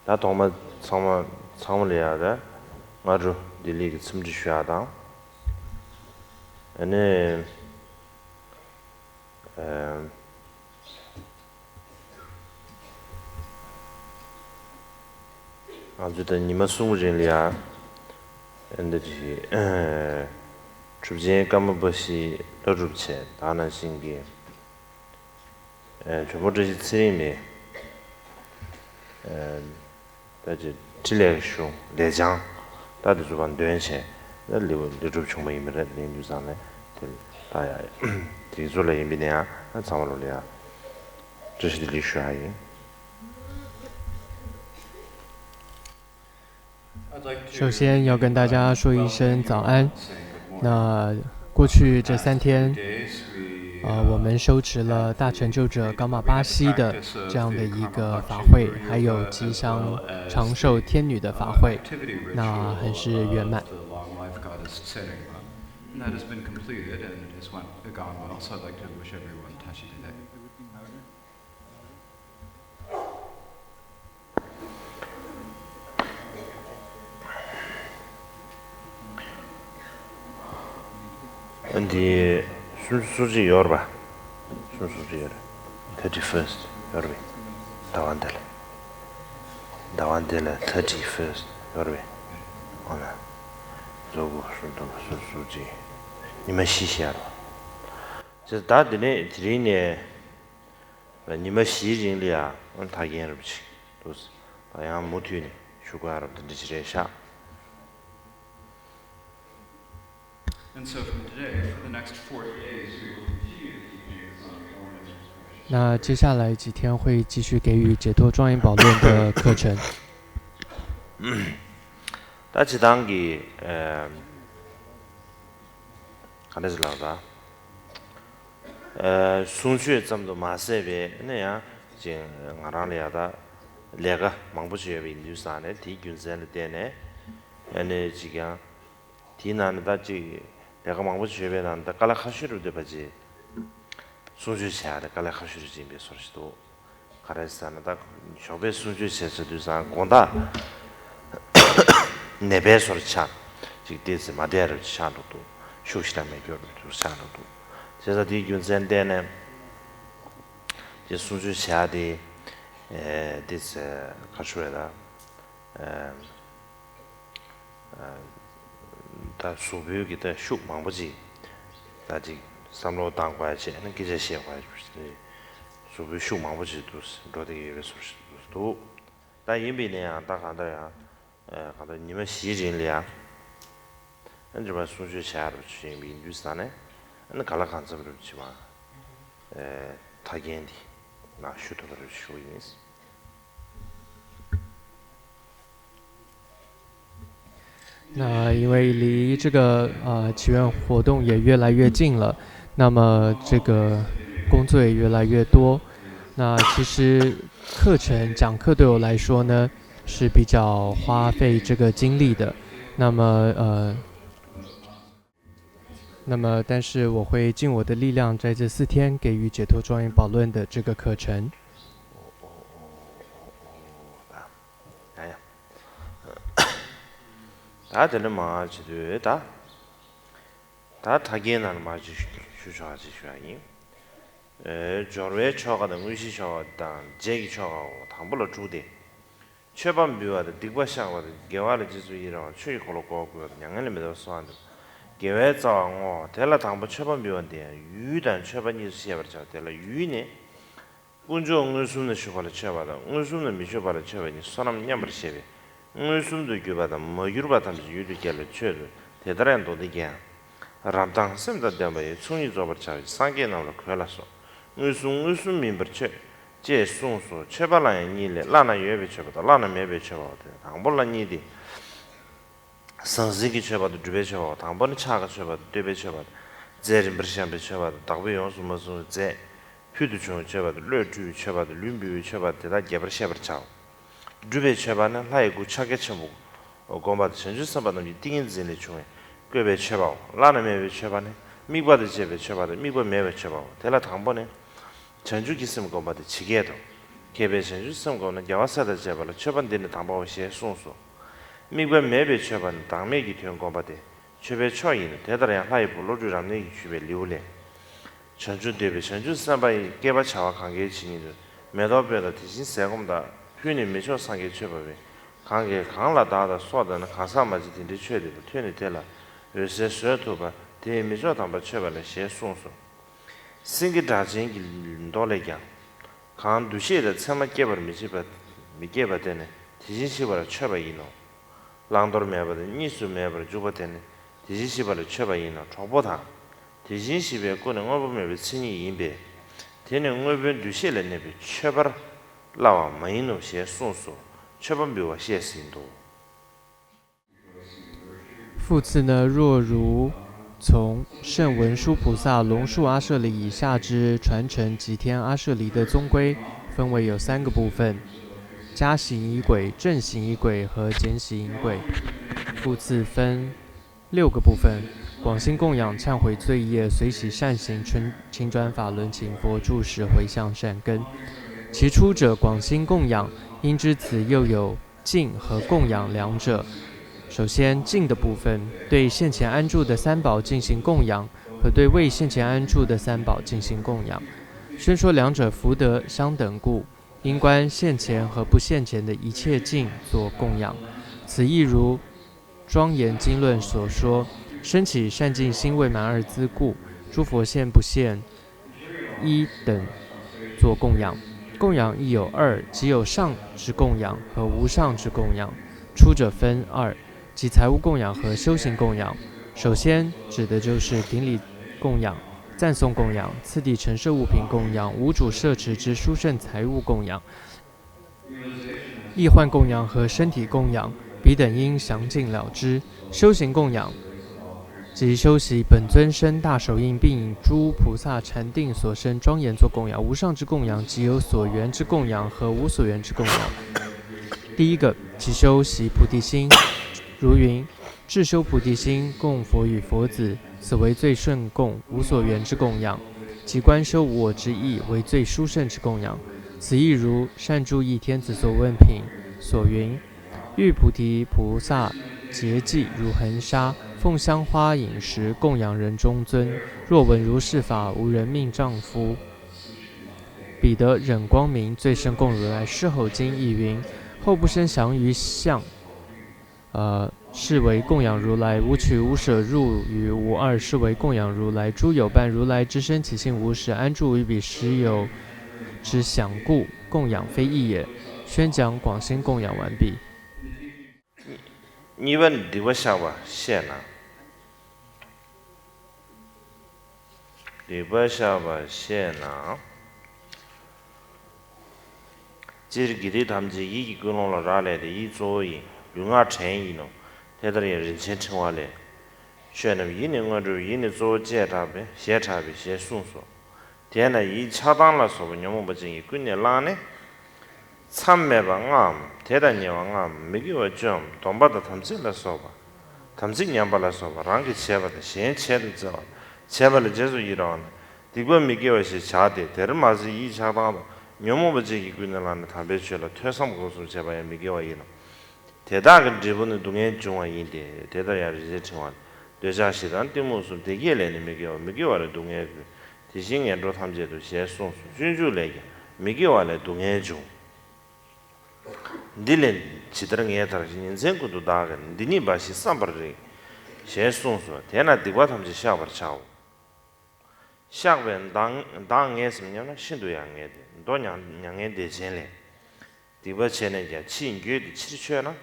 다 도마 상물이야다 맞아 딜리기 숨지 쉬하다 아니 아주다 니마 숨으진리야 엔데지 주제 까먹듯이 러줍체 다는 신기 저번에 쓰임이 다지 질레쇼 내장 다들 주반 된세 날리고 러줍 총매 임을 내주잖아 다야 뒤줄에 임비냐 상물이야这是历史而已首先要跟大家说一声早安。那过去这3天，我们收持了大成就者伽马巴西的这样的一个法会，还有吉祥长寿天女的法会，那很是圆满。근데 수지 열봐. 수지 열. 31st 열봐. 다완델 31st 열봐. 오늘 저거 수지. 你们细些了。这大的呢，这呢，你们西人里啊，他演不起，都是，好像木头呢，学过了的这些啥。那接下来几天会继续给予解脱庄严宝论的课程。다시 단기 가르치려다. 순수의 점도 마세베 네야 지금 나랑이야다 내가 망부지에 인류산에 디균센을 때네 아니 지금 디나는다지 내가 망부지에 난다 깔라카시로 되바지 순수시야다 깔라카시로 지금 소리도 가르치는다 쇼베 순수시에서도 산 건다 네배 소리차 지금 데스 마데르 차도도 쇼시라메 교도 차도도 제가 디균센 때네 제 순수시야디 this 가수에다 다 수비기다 슉 망보지 다지 삼로 당과지 기재 시험과 수비 슉 망보지도 로데기 리소스도 다 인비네야 다 간다야 가다 님의 시진리야 언제봐 순수 샤로 주인 민주산에 는 갈라간섭으로 지마 타겐디 나 슈터를 쇼이니스那因为离这个祈愿活动也越来越近了，那么这个工作也越来越多。那其实课程讲课对我来说呢是比较花费这个精力的。那么但是我会尽我的力量在这4天给予解脱庄严宝论的这个课程。다들 마지도 다 타게나는 마지 슈샤지 슈아이 저외 처가는 의시 처다 제기 처가 당불로 주대 최반 비와의 뒷바샤와 개화를 지수이라 추이 걸어고 양을 med어서 한 개외자고 델라 당부 최반 비원데 유단 최반이 시야버자 델라 유이네 군종 의수는 쇼가를 쳐봐다 의수는 미쇼바를 쳐봐니 사람 냠을 쉐베 의수도 교바다 뭐 유르바담지 유리결을 쳐도 대단한 도디게 람당 셈다 되면 총이 줘버자 상계 나올 거라서 의수 민버체 제 송소 최발라의 니레 라나 예베 쳐봐다 라나 메베 쳐봐다 당볼라 니디 상지기 쳐봐도 두배 쳐봐 당번에 차가 쳐봐도 두배 쳐봐도 제림 버시암베 쳐봐도 당배 용수 무슨 제 휴드 중 쳐봐도 르주 쳐봐도 륜비 쳐봐도 다 개버셔버 차 두배 쳐봐는 라이고 차게 쳐보고 고마도 전주선바는 띵인진의 중에 꿰배 쳐봐 라나 메베 쳐봐네 미과도 제베 쳐봐도 미과 메베 쳐봐 대라 당번에 전주 기스면 고마도 지게도 개배 전주 섬거는 야와사다 제발 처반되는 당바오시에 송소 미국 매배 처반 당매기 튀어고바데 최배 초인 대다량 하이 불로주람내 주배 리올레 전주 대비 전주 삼바이 개바 차와 관계 진이들 매도배다 대신 세금다 휴니 매초 상계 최법에 관계 강라다다 소다는 가사마지 딘데 최대도 튀니 되라 요새 수요토바 대미조 담바 최발의 시 송소 생기 다진기 돌래냐 강 두시의 참마 개발 미개바 되네 디진시바라 최바이노 랑도르메바데 니수메바라 주바되네 디진시바라 최바이노 초보다 디진시베 꾸는 어부메 친이 인베 되는 어부 두시의 네베 최바라 라와 마이노 시 송소 최반비와 시신도复次呢，若如从圣文殊菩萨龙树阿舍离以下之传承吉天阿舍离的宗规，分为有3个部分：加行仪轨、正行仪轨和减行仪轨。复次分6个部分：广心供养、忏悔罪业、随喜善行、勤转法轮、请佛住持、回向善根。其初者广心供养，因之此又有敬和供养两者。首先，敬的部分对现前安住的三宝进行供养，和对未现前安住的三宝进行供养。宣说两者福德相等故，应观现前和不现前的一切敬做供养。此亦如庄严经论所说：升起善尽心未满2资故，诸佛现不现一等做供养。供养亦有2，即有上之供养和无上之供养。初者分2。即财务供养和修行供养。首先指的就是顶礼供养、赞颂供养，次第陈设物品供养、无主摄持之殊胜财物供养、易患供养和身体供养，彼等应详尽了之。修行供养即修习本尊身大手印，并以诸菩萨禅定所生庄严做供养。无上之供养即有所缘之供养和无所缘之供养。第一个，即修习菩提心。如云：至修菩提心，供佛与佛子，此为最顺供，无所缘之供养；即观修无我之意，为最殊胜之供养。此亦如善住意天子所问品所云：欲菩提菩萨结迹如恒沙，奉香花饮食，供养人中尊。若闻如是法，无人命丈夫。彼得忍光明最胜供如来。释后经亦云：后不生降于相。是为供养如来，无取无舍入于无二，是为供养如来。诸有伴如来之身起性无始，安住于彼实有之享故，供养非义也。宣讲广心供养完毕。你问你我想吧，谢了。你不想吧，谢了。这是给他们这一个弄了啥来的，一做一。用啊成一弄，在这里人前成话嘞，选那一年我就一年做检查呗，先查呗，先送说，天呐，一恰当了说不，你们不经意，过年拉呢，参没吧啊，天大年啊，没给我讲，东巴的他们这来说吧，他们这年巴来说吧，让给钱吧的，先钱的知道，钱吧的结束一了呢，这个没给我是假的，但是嘛是一恰当的，你们不经意过年拉呢，他别去了，退上不说钱吧也没给我一了。대다가 지분의 동행 중앙인데 대다야 이제 중앙 되자 시간 때문에 되게 내는 미개와의 동행 대신에도 탐제도 시에서 준주래게 미개와의 동행 중 딜렌 지드랑에 따라서 인생고도 다간 니니 바시 삼버리 시에서서 대나 디과 탐제 샤버 차오 샤벤 당에서면 신도 양에 도냥 양에 대신에 디바 체내게 친규의 치르쳐나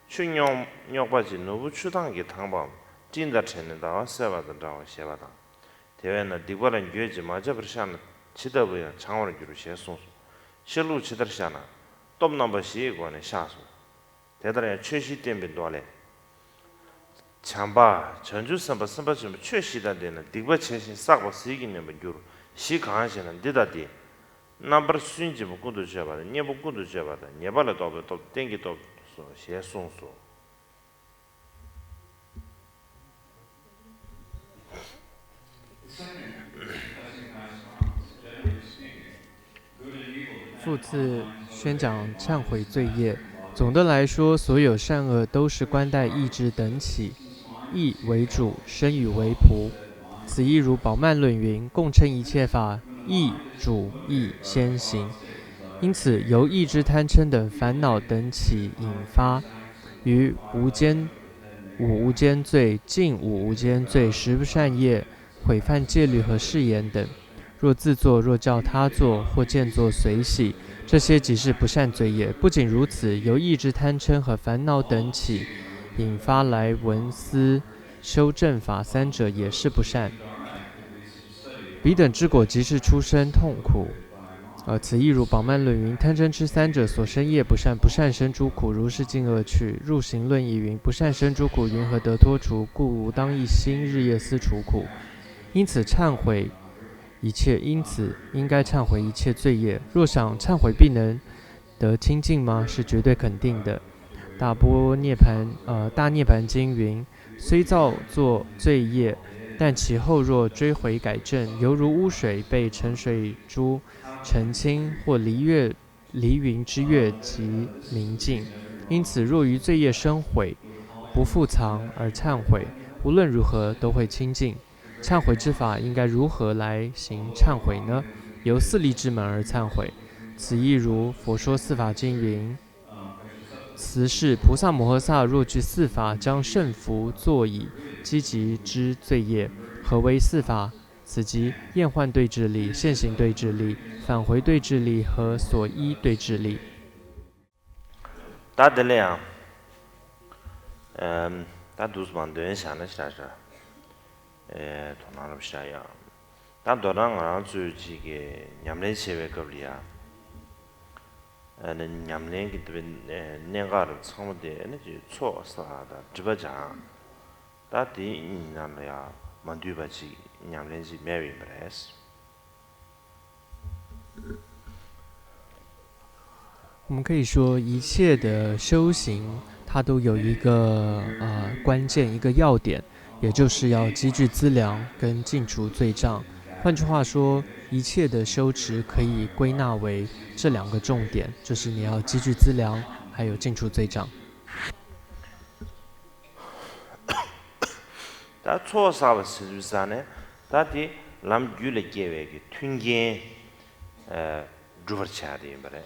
춘용 역바지 노부 추당기 당범 진다 체는다 세바다 자와 세바다 대회는 디과는 유지 맞아 버샤는 치더부야 장원을 주르시에 송수 실루 치더샤나 톱넘버시 이거는 샤수 대단히 최시 때문에 도래 참바 전주 선바 좀 최시다 되는 디과 최신 싹고 쓰기는 뭐 주로 시 강하시는 디다디 넘버 순지 보고도 잡아다 니 보고도 잡아다 니발도 또 땡기 또写送所。复次宣讲忏悔罪业。总的来说，所有善恶都是观待意志等起，意为主，身语为仆。此意如宝鬘论云：共称一切法，意主意先行。因此，由意之贪嗔等烦恼等起引发，于无间罪、尽无间罪、十不善业、毁犯戒律和誓言等，若自作，若教他作，或见作随喜，这些即是不善罪业。不仅如此，由意之贪嗔和烦恼等起引发来闻思修正法三者也是不善。彼等之果即是出生痛苦。此亦如宝鬘论云：贪嗔痴三者所生业不善，不善生诸苦，如是尽恶趣。入行论亦云：不善生诸苦，云何得脱除？故吾当一心日夜思除苦。因此应该忏悔一切罪业。若想忏悔必能得清净吗？是绝对肯定的。大涅盘经云：虽造作罪业，但其后若追回改正，犹如污水被沉水珠澄清，或离云之月即明净。因此，若于罪业生悔，不复藏而忏悔，无论如何都会清净。忏悔之法应该如何来行忏悔呢？由四力之门而忏悔。此亦如佛说四法经云：此是菩萨摩诃萨若具四法，将胜福作以积极之罪业。何为四法？此即厌患对治力、现行对治力、返回对治力和所依对治力。大的量，大都是往对人想的起来是，同那种啥样？大多让俺做这个伢们学会个里啊，那伢们给这边那个差不多，那就错啥的，只不讲，大第一伢们呀，蛮对不起，伢们是没明白是。我们可以说，一切的修行，它都有一个关键，一个要点，也就是要积聚资粮跟净除罪障。换句话说，一切的修持可以归纳为这两个重点，就是你要积聚资粮，还有净除罪障。다 초사와 스주산에 다디 람규레 계획이 튕긴 주버차디 말에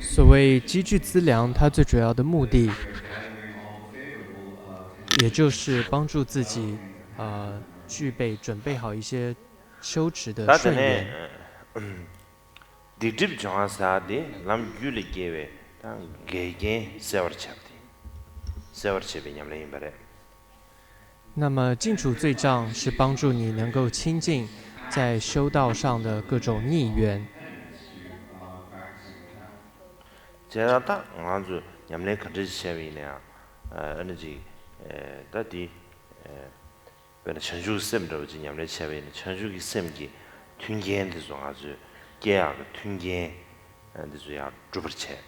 所谓积聚资粮，它最主要的目的，也就是帮助自己准备好一些修持的顺缘。디집 정하사디 람규레 계획 당 개개 세월차디 세월체비냠레 말에 那么净除罪障是帮助你能够清净在修道上的各种逆缘。 제가 딱 아주 냠내 컨트리 쉐비냐 에너지 다디 베나 천주 셈도 지 냠내 쉐비는 천주기 셈기 튕겐데 좀 아주 계약 튕겐 엔데서야 주버체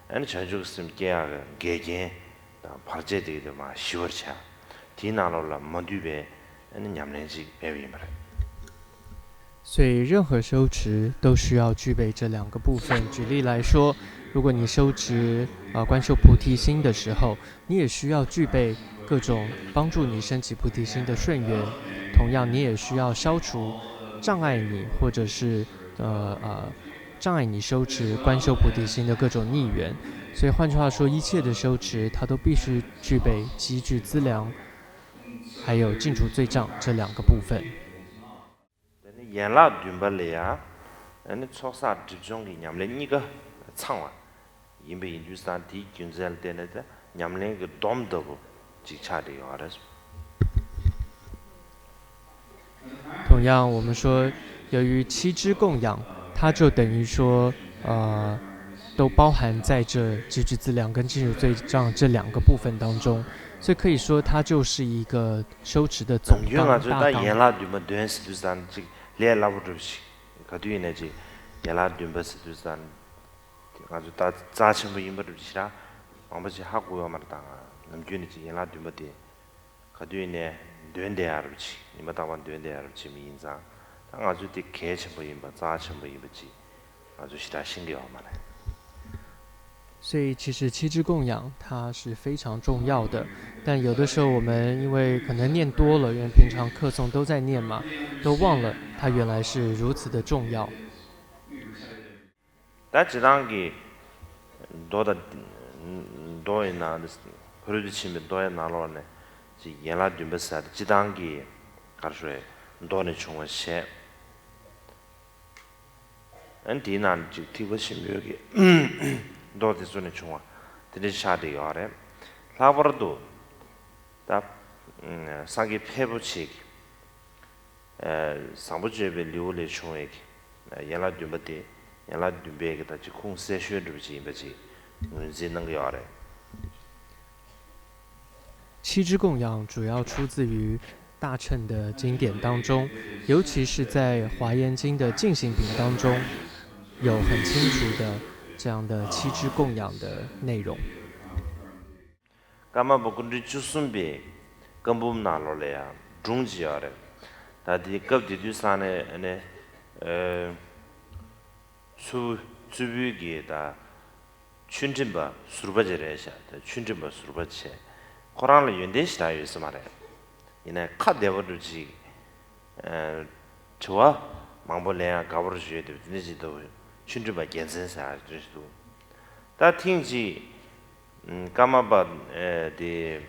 아니 천주기 셈 계약 개개 파제데도 마 시월차 디나로라 만두베 아니 냠내지 배위말 所以，任何修持都需要具备这两个部分。举例来说，如果你修持观修菩提心的时候，你也需要具备各种帮助你升起菩提心的顺缘。同样，你也需要消除障碍你或者是障碍你修持观修菩提心的各种逆缘。所以，换句话说，一切的修持它都必须具备积聚资粮，还有净除罪障这两个部分。 연락 듬발이야. 아니 초사 집중이 냠랭이가 창와. 임베 인주산 디 균zel 때는데 냠랭이 그 돔더고 지차리요 알았어. 同样，我们说，由于七支供养，它就等于说，都包含在这积聚资粮跟净除罪障这两个部分当中，所以可以说，它就是一个修持的总纲大纲。 레라부르시 가두이네지 야라 듬버스두산 아주 다 자침부 임버르시라 아버지 하고요 말다 남준이지 야라 듬버디 가두이네 된데 아르치 이마다만 된데 아르치 미인자 당 아주 디 개침부 임버 자침부 임버지 아주 시다 신기하만 해. 所以其实七支供养它是非常重要的，但有的时候我们因为可能念多了，因为平常课诵都在念嘛，都忘了它原来是如此的重要。 다 지단기 도다 도이나 그래도 치면 도에 나로네 지 연락 좀 besar 지단기 가르쳐에 도네 총원시 안디난 지 티버심 여기 도데 손에 총원 드리 샤디 요래 라버도 다 상기 폐부치 상부주의 리올레 총액 연락 좀 받대 연락 좀 배게다 지 공세슈 좀 지지 문제能个야래 七支供养主要出自于大乘的经典当中，尤其是在华严经的进行品当中，有很清楚的这样的七支供养的内容。 까마 보군지 주순비 금붐 나로래야 중지야래 다디 급디디 산에 네 수비기다 춘진바 수르바제래샤 춘진바 수르바체 코란을 연대시다 있어 말해 이네 카데버르지 저와 망볼래야 가버르지에 되지도 춘진바 괜찮사 그래도 다 팅지 까마바 디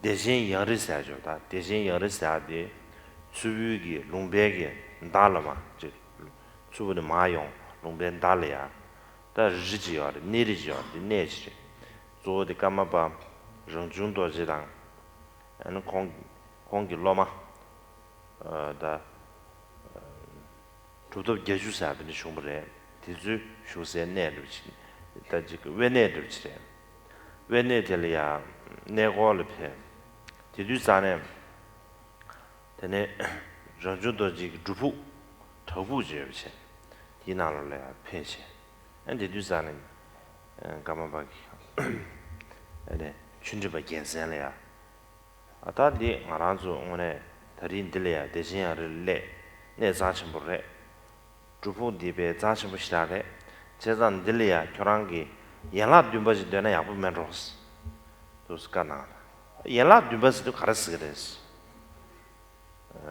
대신 열으셔죠. 대신 열으셔야지 수비기 롱배기 달라마. 저 수비의 마용 롱배 달이야. 다 지지요. 내리죠. 내지. 저도 까마바 정중도지당 안 공기 로마 다 저도 제주사도 충분해. 디주 쇼세 내르지. 다지 왜내들지 왜내들이야 내고를패 디두산에 되네 전주도지 주부 더부지지 디나를래 패시 디두산에 가만바기 네 춘주바 괜찮래야 아다디 알아서 오늘 다린들이야 대신야를 내 자신부래 주부 디베 자신부 시다래 제단 딜리아 교랑기 연락 듬버지 되나 야부면 로스 도스카나 연락 듬버지도 가르치게 됐어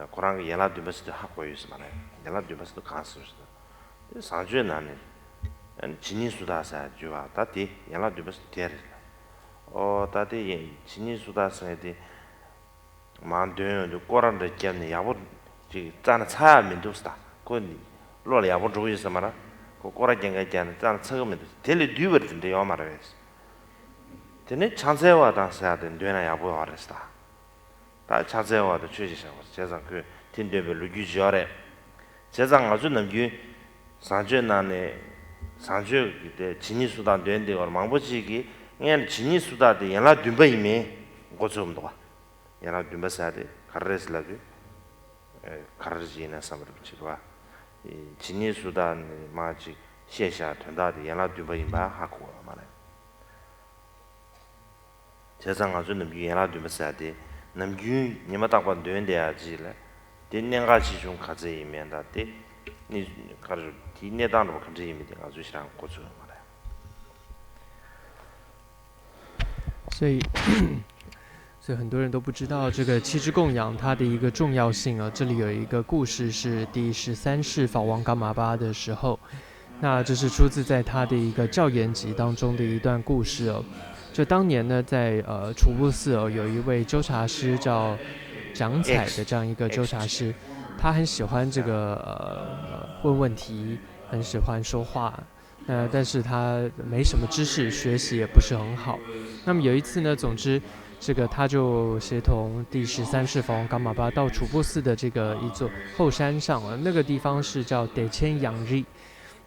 고랑기 연락 듬버지도 하고 있어 말해 연락 듬버지도 가르쳐 줬어 상주에 나는 진인수다사 주와 다디 연락 듬버지 되래 다디 진인수다사에 만되는 꼬란데 깨는 야부 지 짠 차야 민도스다 그건 로래 야부 주의서 말아 꼬라겐가 있잖아. 짠 처음에 델리 뒤버든데 요 말을 했어. 근데 찬세와 당사하던 되나 야부 알았다. 다 찬세와도 취지셔. 제가 그 딘데벨로 유지하래. 제가 아주 남기 산주난에 산주 그때 진이수단 되는데 망보지기 그냥 진이수다데 연락 듬바이메 고좀도 봐. 연락 듬바사데 가르레슬라기 가르지나 삼을 치와 진이 수단 마치 시샤 된다데 연락 두번이마 하고 말해. 세상 아주 남기 연락 두면서데 남기 니마 딱번 되는데야지래. 된년같이 좀 가지 이면다데 니 가르 뒤내단으로 가지 이면 아주 싫은 고쳐 말해. 所以很多人都不知道这个七支供养它的一个重要性啊。这里有一个故事是第13世法王噶玛巴的时候，那这是出自在他的一个教言集当中的一段故事哦。就当年呢，在楚布寺哦，有一位纠察师叫蒋彩的这样一个纠察师，他很喜欢这个问问题，很喜欢说话。但是他没什么知识，学习也不是很好。那么有一次呢，总之这个他就协同第13世法王噶玛巴到楚布寺的这个一座后山上啊，那个地方是叫得千仰日。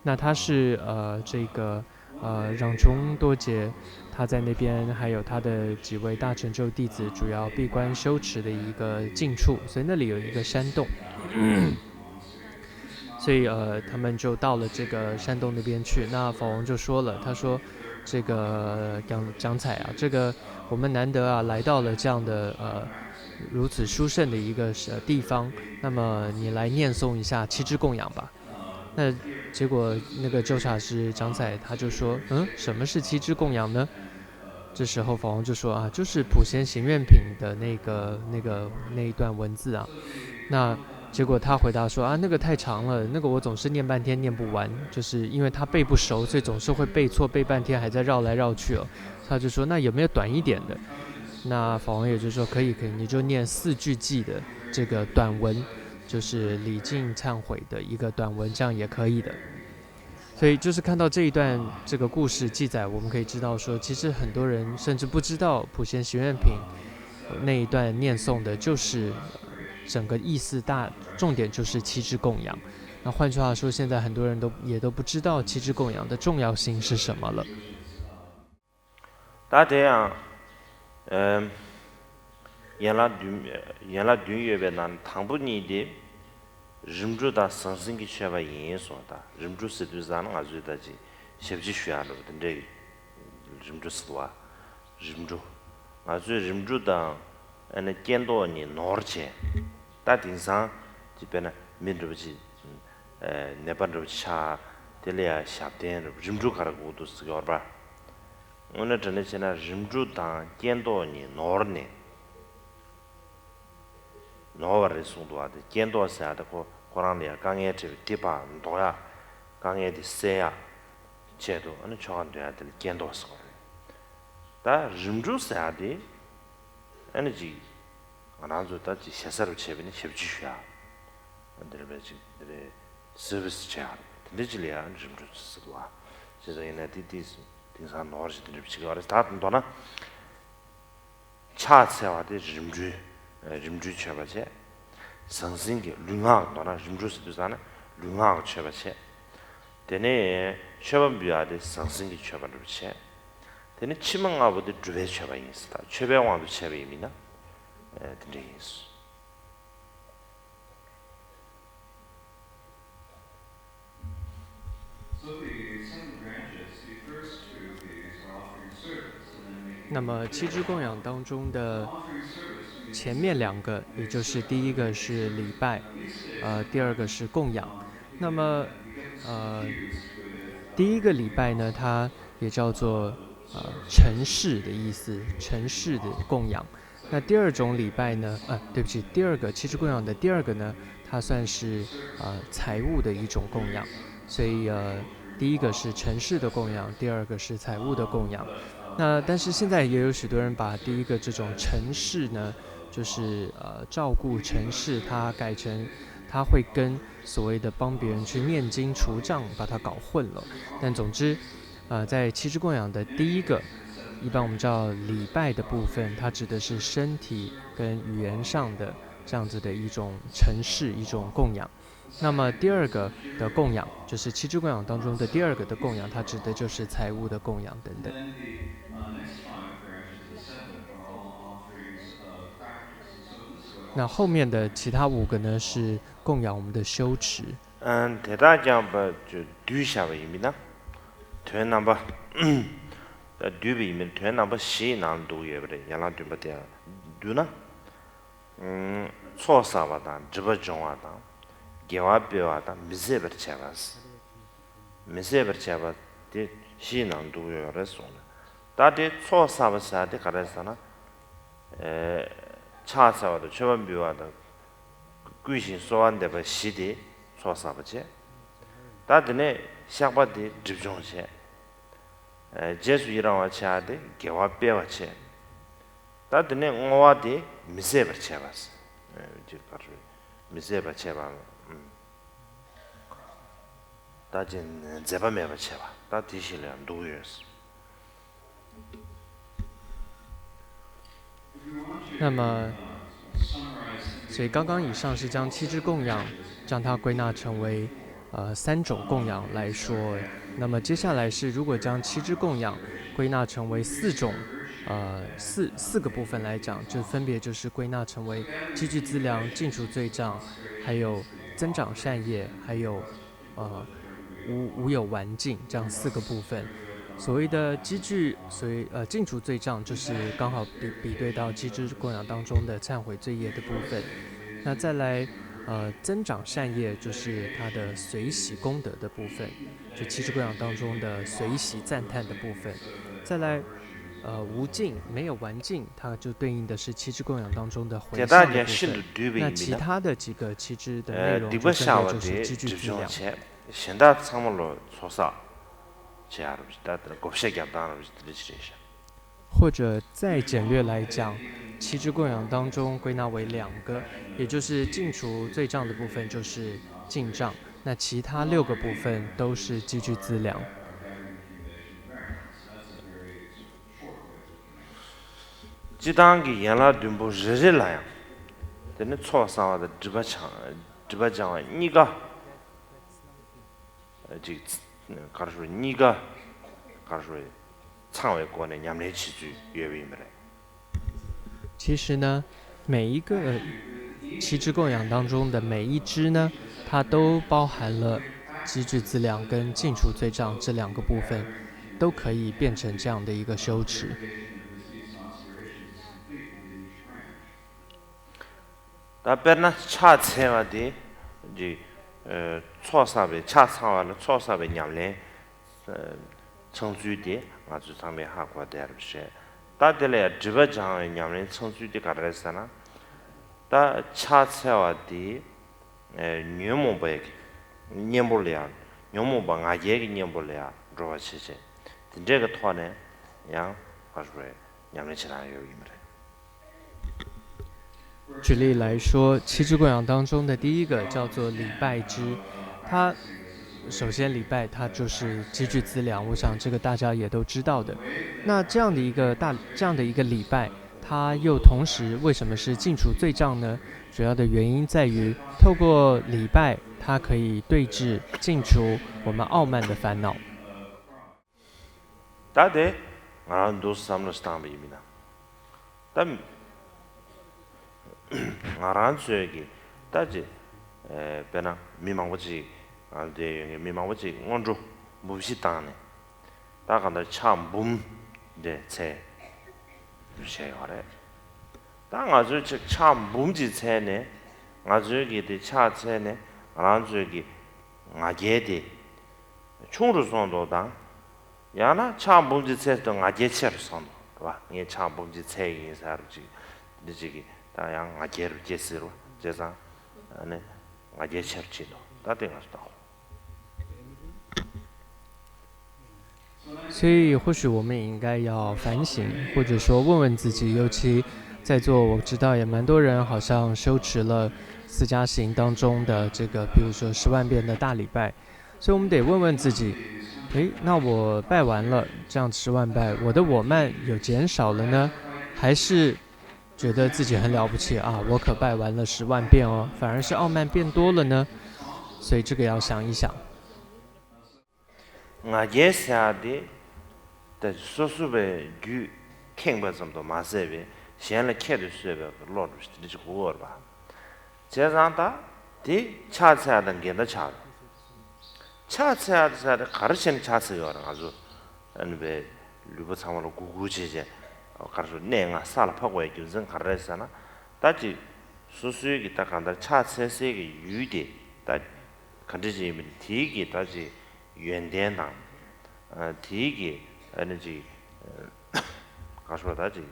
那他是这个壤中多杰，他在那边还有他的几位大成就弟子，主要闭关修持的一个境处，所以那里有一个山洞。所以他们就到了这个山洞那边去。那法王就说了，他说这个蒋彩啊，这个我们难得啊来到了这样的如此殊胜的一个地方，那么你来念诵一下七支供养吧。那结果那个纠察师张载他就说，什么是七支供养呢？这时候法王就说啊，就是普贤行愿品的那一段文字啊。那结果他回答说啊，那个太长了，那个我总是念半天念不完，就是因为他背不熟，所以总是会背错，背半天还在绕来绕去哦。他就说那有没有短一点的？那法王也就说可以，你就念4句偈的这个短文，就是礼敬忏悔的一个短文，这样也可以的。所以就是看到这一段这个故事记载，我们可以知道说，其实很多人甚至不知道普贤行愿品那一段念诵的就是整个意思重点就是七支供养。那换句话说，现在很多人也都不知道七支供养的重要性是什么了。大这样，原来对月边那唐不尼的。人主da sansingi cheba yin so da rimju sidu zan nga zu da ji shebji shya lo den de rimju sidwa rimju nga zu rimju da ane kendo ni norche da din sang ji bena min ru ji ne ban ru cha de le ya sha den rimju kar go du s gyor ba ona de chena rimju da kendo ni norne 노와를 송도하데 겐도사다 고 고랑리아 강에 디바 도야 강에 디세야 제도 어느 저한테야 될 겐도스 다 림주사디 에너지 아나조다 지 샤사로 체비니 쳄지슈야 안들베지 데 서비스 차 디지리아 림주스도와 제가 이나 디디스 딩산 노르지 디비치가 알아서 다 돈도나 차세와데 rimju chebache sangsingi lunga dona rimju sidu sana lunga chebache tene cheban biade sangsingi cheban ruche tene chimanga bude druve cheba insta chebe wandu chebe imina tene is那么七支供养当中的前面2个，也就是第一个是礼拜，第2个是供养。那么第一个礼拜呢，它也叫做陈氏的意思，陈氏的供养。那第2种礼拜呢，对不起，第2个七支供养的第2个呢，它算是财物的一种供养。所以第一个是陈氏的供养，第2个是财物的供养。那但是现在也有许多人把第一个这种陈氏呢，就是照顾陈氏，它改成他会跟所谓的帮别人去念经除障，把它搞混了。但总之，在七支供养的第一个，一般我们叫礼拜的部分，它指的是身体跟语言上的这样子的一种陈氏，一种供养。那么第2个的供养，就是七支供养当中的第2个的供养，它指的就是财物的供养等等。那后面的其他5个呢，是供养我们的修持。대다讲把就对下为意呢，推那把，对比面推那把西南都也不得，原来对不得，对呢，错啥吧当，这不中啊当，给我别啊当，没事不吃吧是，没事不吃吧的西南都有来送的，但的错啥吧啥的，看来啥呢？차사와도 처음 비와도 귀신 소환되버 시대 소사버지 다드네 샤바디 집중체 제수 이랑와 차데 개와 빼와체 다드네 응와디 미세버체바스 이제 바로 미세버체바 다진 제바메버체바 다디실래 누구였어 那么，所以刚刚以上是将七支供养将它归纳成为3种供养来说。那么接下来是如果将七支供养归纳成为4种四个部分来讲，就分别就是归纳成为积聚资粮、净除罪障，还有增长善业，还有无有完尽这样4个部分。所谓的积聚，净除罪障，就是刚好比对到七支供养当中的忏悔罪业的部分。那再来增长善业就是它的随喜功德的部分，就七支供养当中的随喜赞叹的部分。再来，无尽没有完尽，它就对应的是七支供养当中的回向的部分。那其他的几个七支的内容就分别就是积聚资粮。现在参谋了错啥？这样的，狗血讲当然是这些。或者再简略来讲，七支供养当中归纳为2个，也就是净除罪障的部分就是净障，那其他6个部分都是积聚资粮。这当个原来全部日来呀，但那错啥的只把讲你个，这个告诉你个，告诉唱为国内两类起居越为没来。其实呢，每一个七支供养当中的每一支呢，它都包含了积聚资粮跟净除罪障这2个部分，都可以变成这样的一个修持。那边呢，恰菜话的，就错啥呗，恰唱完了错啥呗，两类程序的，我就上面还过点儿些。大的嘞，只不讲两类程序的搞的是呢，但恰菜话的，牛毛不个，念不了，牛毛不俺也个念不了，主要是些。这个团呢，让我说两类其他有一没得。举例来说，七支供养当中的第一个叫做礼拜支，它首先礼拜它就是积聚资粮，我想这个大家也都知道的。那这样的一个礼拜，它又同时为什么是净除罪障呢？主要的原因在于，透过礼拜，它可以对治净除我们傲慢的烦恼。大的，俺都是三了三百米呢，但俺这个，但是别那迷茫不起，俺的迷茫不起，俺就不是当的，大家都唱不的菜，谁好嘞？但俺这唱不的菜呢，俺这个的唱菜呢，俺这个俺家的，穷人上多当。呀那唱不的菜都俺家吃了上了，对吧？你唱不的菜也是这个，当然俺家接受了，这啥？呢，俺家吃了，那对俺是到。所以或许我们也应该要反省，或者说问问自己，尤其在座我知道也蛮多人好像修持了4加行当中的这个，比如说10万遍的大礼拜，所以我们得问问自己。那我拜完了，这样10万拜，我的我慢有减少了呢，还是觉得自己很了不起啊？我可拜完了10万遍哦，反而是傲慢变多了呢？所以这个要想一想。我也想的说呗，就看不这么多马赛呗，现在看的是呗，老多是这个吧？这样的恰恰能给他恰。차차차차 가르치는 차스요 가지고 안베 루버 참으로 구구지제 가르쳐 내가 살파고 얘기는 가르쳤잖아 다지 수수익이 딱 간다 차세세의 유대 다 간지지 되게 다지 연대나 되게 에너지 가서 다지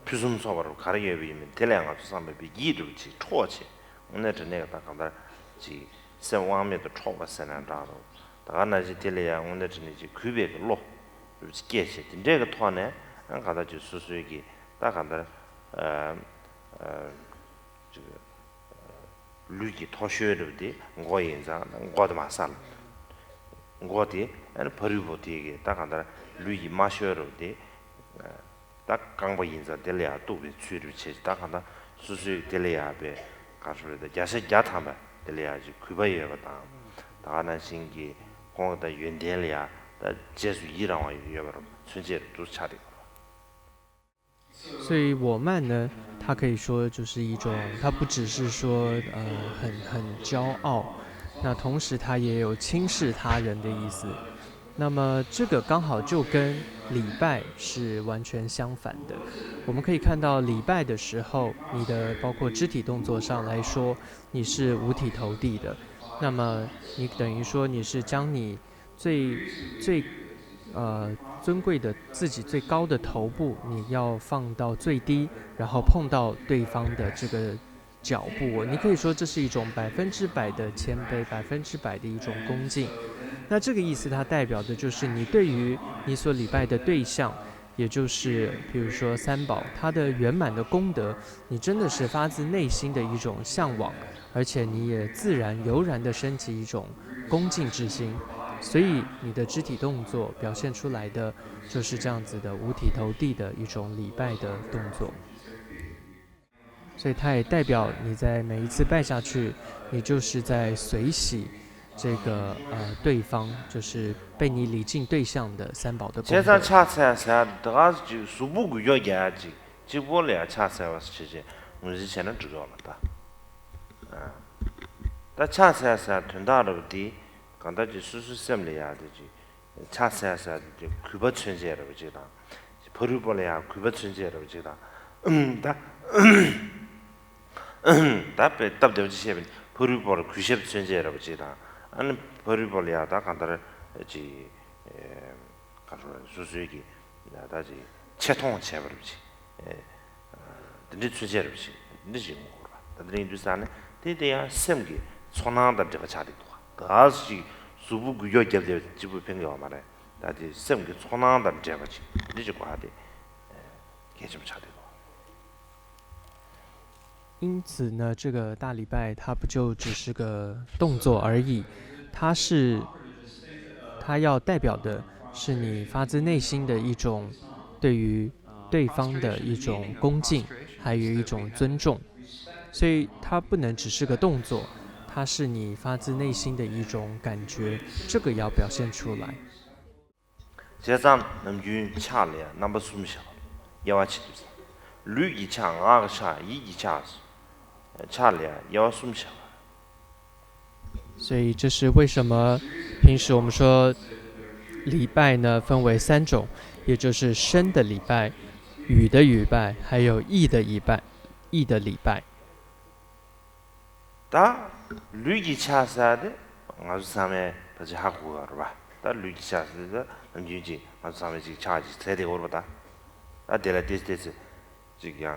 표준 소바로 가르게 비면 대량 앞서 삼배 이루지 초치 오늘 저녁에 딱 간다 지 세왕면도 초가 세난다로 다가나 지 딜이야 오늘 저녁에 규백로 이렇게 계시这个团呢俺看到就属于大看到这个绿的脱血了的我印象我的马上我的俺朋友的大看到绿的马血了的딱 강보 인자 될이야 또 비추를 치 딱 한다 수수 될이야 배 가서도 야세 야타마 될이야지 그바이야가 다가난 신기 공다 연дел이야 다 제수 이랑와 여러분 순제 도 차리 所以我慢呢，它可以说就是一种，它不只是说很骄傲，那同时它也有轻视他人的意思。那么这个刚好就跟礼拜是完全相反的。我们可以看到礼拜的时候，你的包括肢体动作上来说，你是五体投地的。那么你等于说你是将你最尊贵的自己最高的头部，你要放到最低，然后碰到对方的这个脚部。你可以说这是一种100%的谦卑，100%的一种恭敬。那这个意思它代表的就是你对于你所礼拜的对象，也就是比如说三宝，它的圆满的功德，你真的是发自内心的一种向往，而且你也自然油然的升起一种恭敬之心，所以你的肢体动作表现出来的就是这样子的五体投地的一种礼拜的动作。所以它也代表你在每一次拜下去，你就是在随喜这个对方，就是被你礼敬对象的三宝的功德。제사 차차사 들어가서 지금 수부 구역이야지. 지불이야 차차와 시제. 우리 전에 들어왔다. 아. 다 차차사 된다로디 간다지 수수셈이야 되지. 차차사 이제 구버 천재라고 지다. 버르벌이야 구버 천재라고 지다. 답에 답되지 셰빈 버르벌 90 천재라고 지다. 아니 버르벌이야 다 간다를 지 가서 수수익이 나다지 채통 채버리지 근데 주제로지 근데 지금 봐 다들 인도산에 대대야 샘기 손나다 제가 자리도 다시 수부 구역에 집을 평가 말해 다지 샘기 손나다 제가지 이제 과대 계속 자리도 因此呢，这个大礼拜它不就只是个动作而已，它要代表的是你发自内心的一种对于对方的一种恭敬，还有一种尊重，所以它不能只是个动作，它是你发自内心的一种感觉，这个要表现出来。제상 남준 차례 넘버 숨셔 야와치 류이 창아 차 이이 차 차례 야와 숨셔 所以这是为什么平时我们说礼拜呢分为3种，也就是身的礼拜、语的礼拜，还有意的礼拜。意的礼拜。다 류이 차사데 아주 삼에 다시 하고 가봐. 다 류이 차사데 남주지 아주 삼에 지금 차지 세대 오르다. 다 데라 데스 지금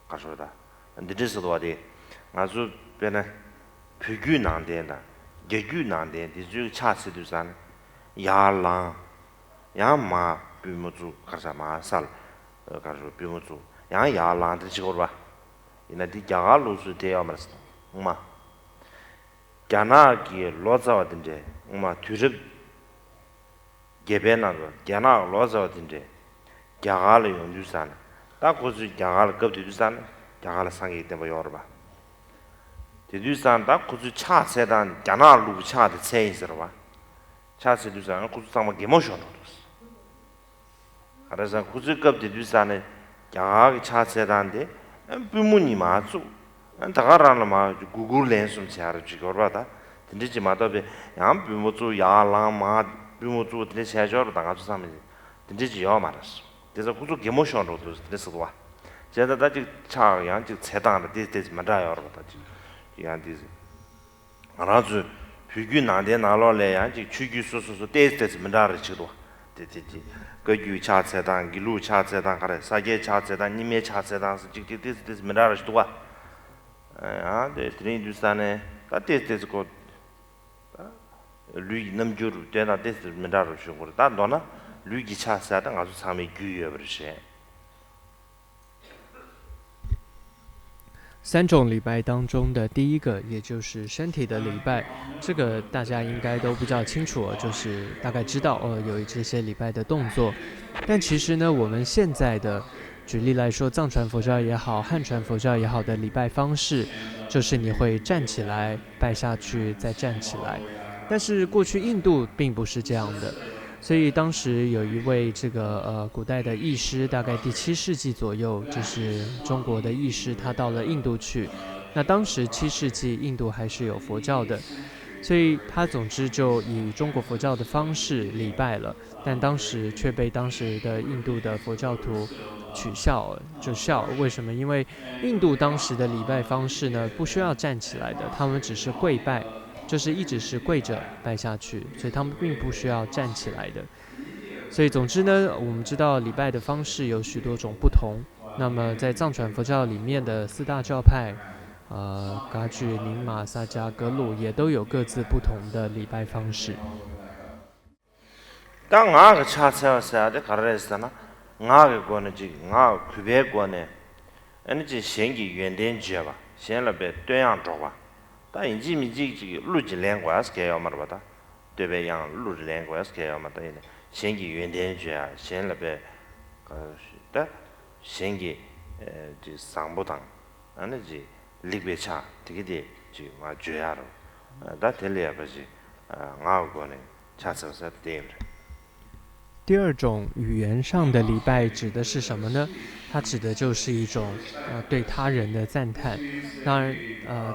가서다. 근데 저도 어디 아주 변에 표규 난데나 개규 난데 디주 차스도 산 야랑 야마 비모주 가사마 살 가서 비모주 야랑 드시고 봐. 이나디 야갈로스 대야마스 엄마 갸나기 로자와든데 엄마 뒤집 개변하고 갸나 로자와든데 갸갈을 연주산 딱 고수 갸갈 급디주산 갸갈 상기 때문에 여러봐 디주산 딱 고수 차세단 갸나 루 차데 세인스러봐 차세주산 고수 상마 개모션도 그래서 고수 급디주산에 갸가 차세단데 비문이 맞죠 다가라는 마 구글 렌스 차를 지거라다 근데지 마다베 양 비모조 야랑마 비모조 데 세저로 당가서 사면 근데지 요 말았어 그래서 구조 개모션으로도 됐어 와 제가 다지 차 양지 세당을 데데지 말아요 그러다지 양디 알아주 휴규 나데 나로래 양지 추규 소소소 데데지 말아를 지도 데데지 그 유차 세당 기루 차 세당 가래 사계 차 세당 님의 차 세당서 직디 데데지 말아를 지도 와 아, 네, 드린주산에 따뜻해서 lui 남주로 되나 됐을 면다로 주고 다 너나 lui 차사다 아주 상의 규여 버리세 3种礼拜当中的第一个，也就是身体的礼拜，这个大家应该都比较清楚，就是大概知道有这些礼拜的动作。但其实呢，我们现在的举例来说，藏传佛教也好，汉传佛教也好的礼拜方式，就是你会站起来拜下去，再站起来。但是过去印度并不是这样的，所以当时有一位这个古代的译师，大概第7世纪左右，就是中国的译师，他到了印度去。那当时7世纪印度还是有佛教的，所以他总之就以中国佛教的方式礼拜了，但当时却被当时的印度的佛教徒取笑，就笑。为什么？因为印度当时的礼拜方式呢，不需要站起来的，他们只是跪拜，就是一直是跪着拜下去，所以他们并不需要站起来的。所以总之呢，我们知道礼拜的方式有许多种不同。那么在藏传佛教里面的四大教派，噶举、宁玛、萨迦、格鲁也都有各自不同的礼拜方式。当我个查查啥的，卡来是呢，我个过呢就我区别过呢，那就先给原点接吧，先了别对样着吧。但以前咪这个录制两个是该要么的吧？的，对不样录制两个是该要么的呢？先给原点接啊，先了别的，先给就上不当，那就立别差，这个的就我绝呀了，但这里也不是我个呢查查啥对不？第二种语言上的礼拜指的是什么呢？它指的就是一种对他人的赞叹。当然，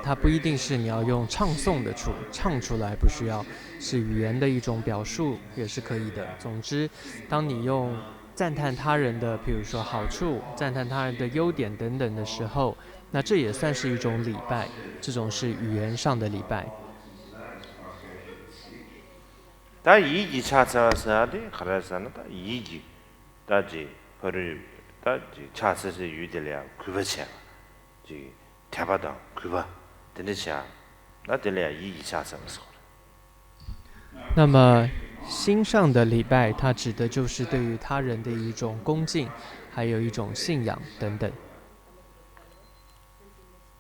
它不一定是你要用唱诵的唱出来，不需要，是语言的一种表述也是可以的。总之，当你用赞叹他人的，比如说好处，赞叹他人的优点等等的时候，那这也算是一种礼拜。这种是语言上的礼拜。다 이기 차차사데 가라사나 다 이기 다지 버르 다지 차차서 유들이야 그거지 지 대바다 그거 되는지야 나 들려야 이기 차차서 那么心上的礼拜，它指的就是对于他人的一种恭敬，还有一种信仰等等。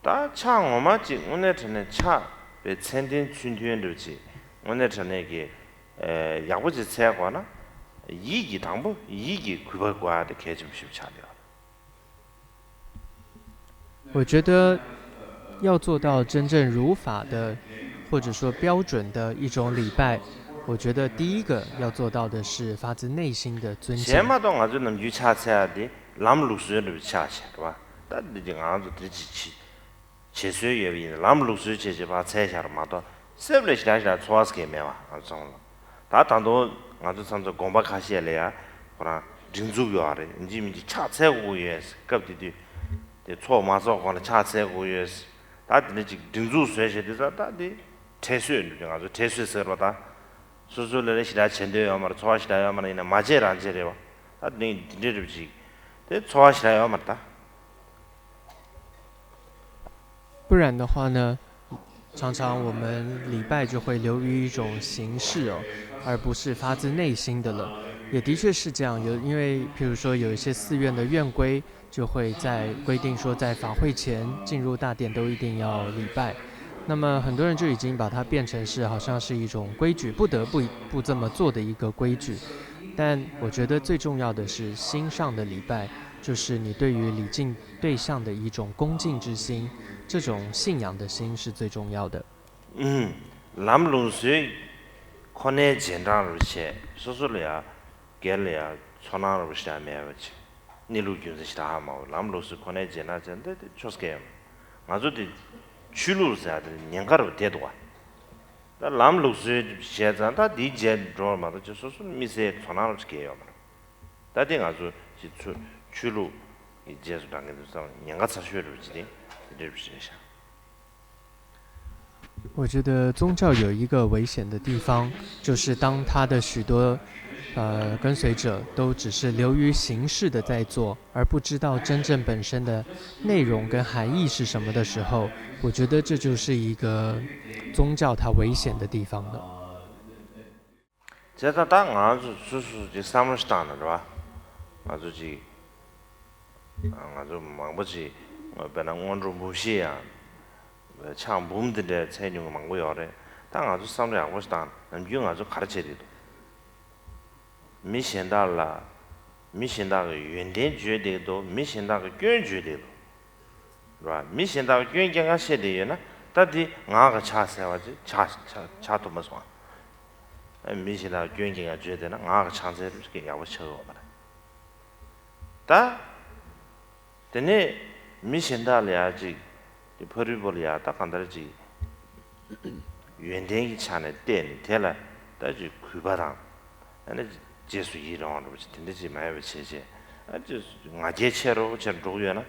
다 창어마지 오늘 전에 차배 천된 춘뒤엔도지 오늘 전에게 야구지 세거나 이기 당부 이기 그벌과 的개좀 쉽지 않아요. 我觉得要做到真正如法的，或者说标准的一种礼拜，我觉得第一个要做到的是发自内心的尊敬。제마도 아주 남 유차차야데 람루스를 차차, 对吧？但你讲就自己7岁月份람루스 제제把菜下了嘛都，是不是现在做是给没嘛？啊，这样了。다 당도 아주 선저 공부하시래야 그러나 진주요아래 인지민지 차체고예스 갑디디 데 초마서 거는 차체고예스 다들 지 진주 쇠셔도 다디 퇴수는 아주 퇴수서로다 수술을 시다 전도요 말 좋아하시다요 말이나 맞제라 제래와 다들 진짜지 데 좋아하시다요 맞다 不然的话呢，常常我们礼拜就会流于一种形式哦，而不是发自内心的了。也的确是这样，因为譬如说有一些寺院的院规就会在规定说，在法会前进入大殿都一定要礼拜。那么很多人就已经把它变成是好像是一种规矩，不得不这么做的一个规矩。但我觉得最重要的是心上的礼拜，就是你对于礼敬对象的一种恭敬之心，这种信仰的心是最重要的。람루스 코네 젠라르체 소소리아 게리아 초나르시다 메버치 니루균스시다 하마 람루스 코네 젠라젠데 초스게 아주디 출루사데 냥가르 데도와 다 람루스 제잔다 디제 드로마도 소소 미세 초나르시게요 다딩 아주 출루 이제서 당에서 냥가 차슈르지디 이르시샤 我觉得宗教有一个危险的地方，就是当他的许多跟随者都只是流于形式的在做，而不知道真正本身的内容跟含义是什么的时候，我觉得这就是一个宗教它危险的地方了。这他当俺就是这三门上了是吧？俺就是俺就忙不起，本来我就不写啊。 참 봄들에 체중을 망고요래 땅 아주 삼려 하고 싶다 남중 아주 가르쳐야돼 미신달라 미신다가 연된 주에도 미신다가 견주에도 라 미신다가 견경가 세대에나 다디 나가 차세와지 차도 무슨 미신다가 견경가 주에되나 나가 찬세를 이렇게 야고 쳐고 말아 다 되네 미신달이야지 버리버리야 딱 간다지 原点이 차네 때니 tel라 다지 쿠바당 아니 제수 이런 거지 근데지 마요 체제 아주 나제체로 저 조연아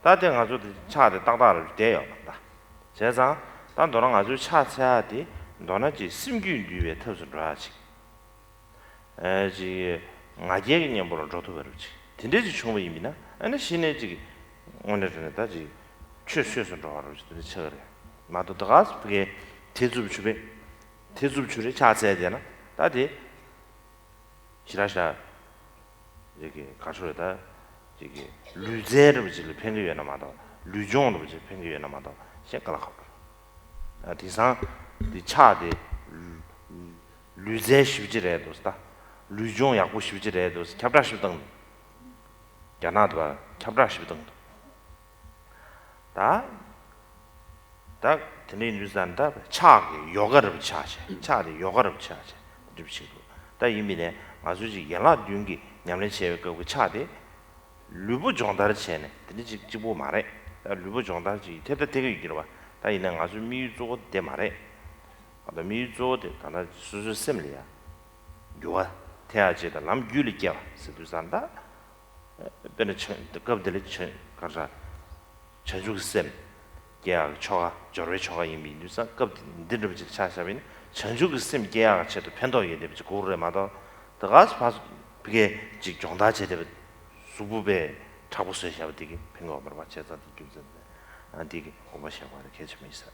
다들 아주 차的大大的 돼요 다 제가 단 너랑 아주 차차디 너나지 심규류의特殊라지 에지 나제기 녀보로 줘도 그렇지 근데지 충분히미나 아니 신내지 오늘은 다지 최수에서 나와로 저래 마도 들어가서 그게 대줍주에 자세야 되나 다디 지라샤 여기 가서다 저기 류제를 지를 팽개에나 마다 류종을 지를 팽개에나 마다 생각을 하고 아 디상 디 차데 류제 십지래도스다 류종 약고 십지래도스 캡라십등 야나도가 캡라십등 다 드네 뉴스단다 차게 요가를 차지 차데 요가를 차지 좀 치고 다 이미네 아주지 연락 윤기 냠내 체그 차데 루부 정다를 체네 드네 직보 말해 루부 정다지 대대 되게 이기로 봐다 이는 아주 미주고 대 말해 아다 미주고 다나 수수 셈리야 요아 태아지다 남 유리겨 스두산다 베네 천 급들이 천 가자 전주 셈 계약 초가 저를 초가 이미 뉴스 급 드르지 차샤빈 전주 셈 계약 제도 편도에 되지 고르마다 더가서 봐서 그게 직 정다 제대로 수부배 잡고 쓰셔야 되게 팽거 말 맞춰서 좀 안되게 고마시하고 이렇게 좀 있어.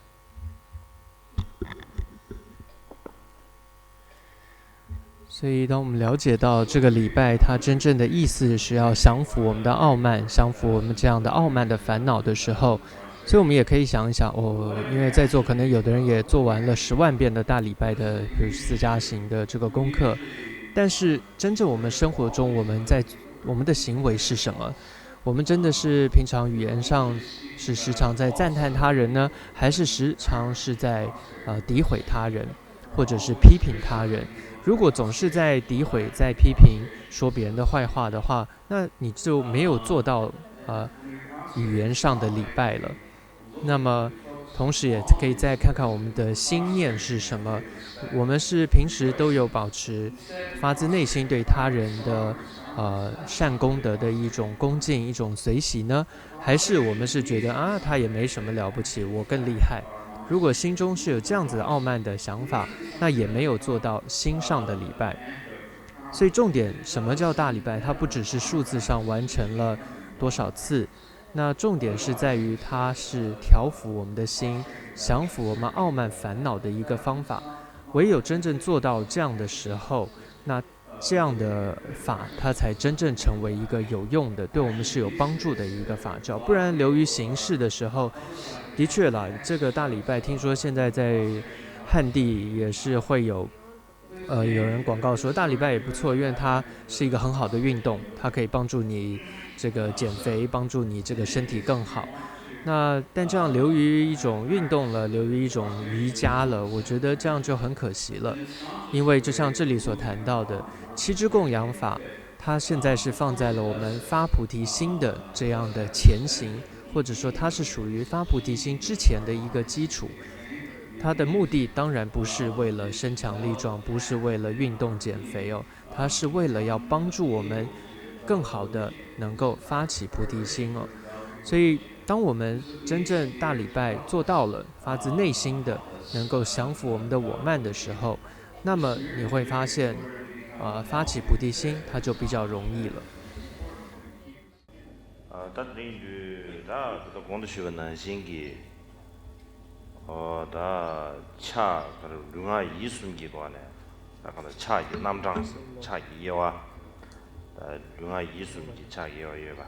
所以，当我们了解到这个礼拜它真正的意思是要降服我们的傲慢，降服我们这样的傲慢的烦恼的时候，所以我们也可以想一想因为在座可能有的人也做完了10万遍的大礼拜的，比如4加行的这个功课，但是真正我们生活中我们的行为是什么？我们真的是平常语言上是时常在赞叹他人呢，还是时常是在诋毁他人，或者是批评他人？如果总是在诋毁、在批评、说别人的坏话的话，那你就没有做到语言上的礼拜了。那么，同时也可以再看看我们的心念是什么。我们是平时都有保持发自内心对他人的善功德的一种恭敬、一种随喜呢？还是我们是觉得他也没什么了不起，我更厉害？如果心中是有这样子傲慢的想法，那也没有做到心上的礼拜。所以重点，什么叫大礼拜？它不只是数字上完成了多少次，那重点是在于它是调伏我们的心，降服我们傲慢烦恼的一个方法。唯有真正做到这样的时候，那这样的法它才真正成为一个有用的，对我们是有帮助的一个法教。不然流于形式的时候，的确啦，这个大礼拜听说现在在汉地也是会有有人广告说大礼拜也不错，因为它是一个很好的运动，它可以帮助你这个减肥，帮助你这个身体更好。但这样流于一种运动了，流于一种瑜伽了，我觉得这样就很可惜了。因为就像这里所谈到的七支供养法，它现在是放在了我们发菩提心的这样的前行，或者说它是属于发菩提心之前的一个基础。它的目的当然不是为了身强力壮，不是为了运动减肥它是为了要帮助我们更好的能够发起菩提心所以当我们真正大礼拜做到了，发自内心的能够降服我们的我慢的时候，那么你会发现发起菩提心它就比较容易了。다 차, 룽아 이순기관에 아까는 차 남장스 차 이여와 룽아 이순기 차 이여여 봐.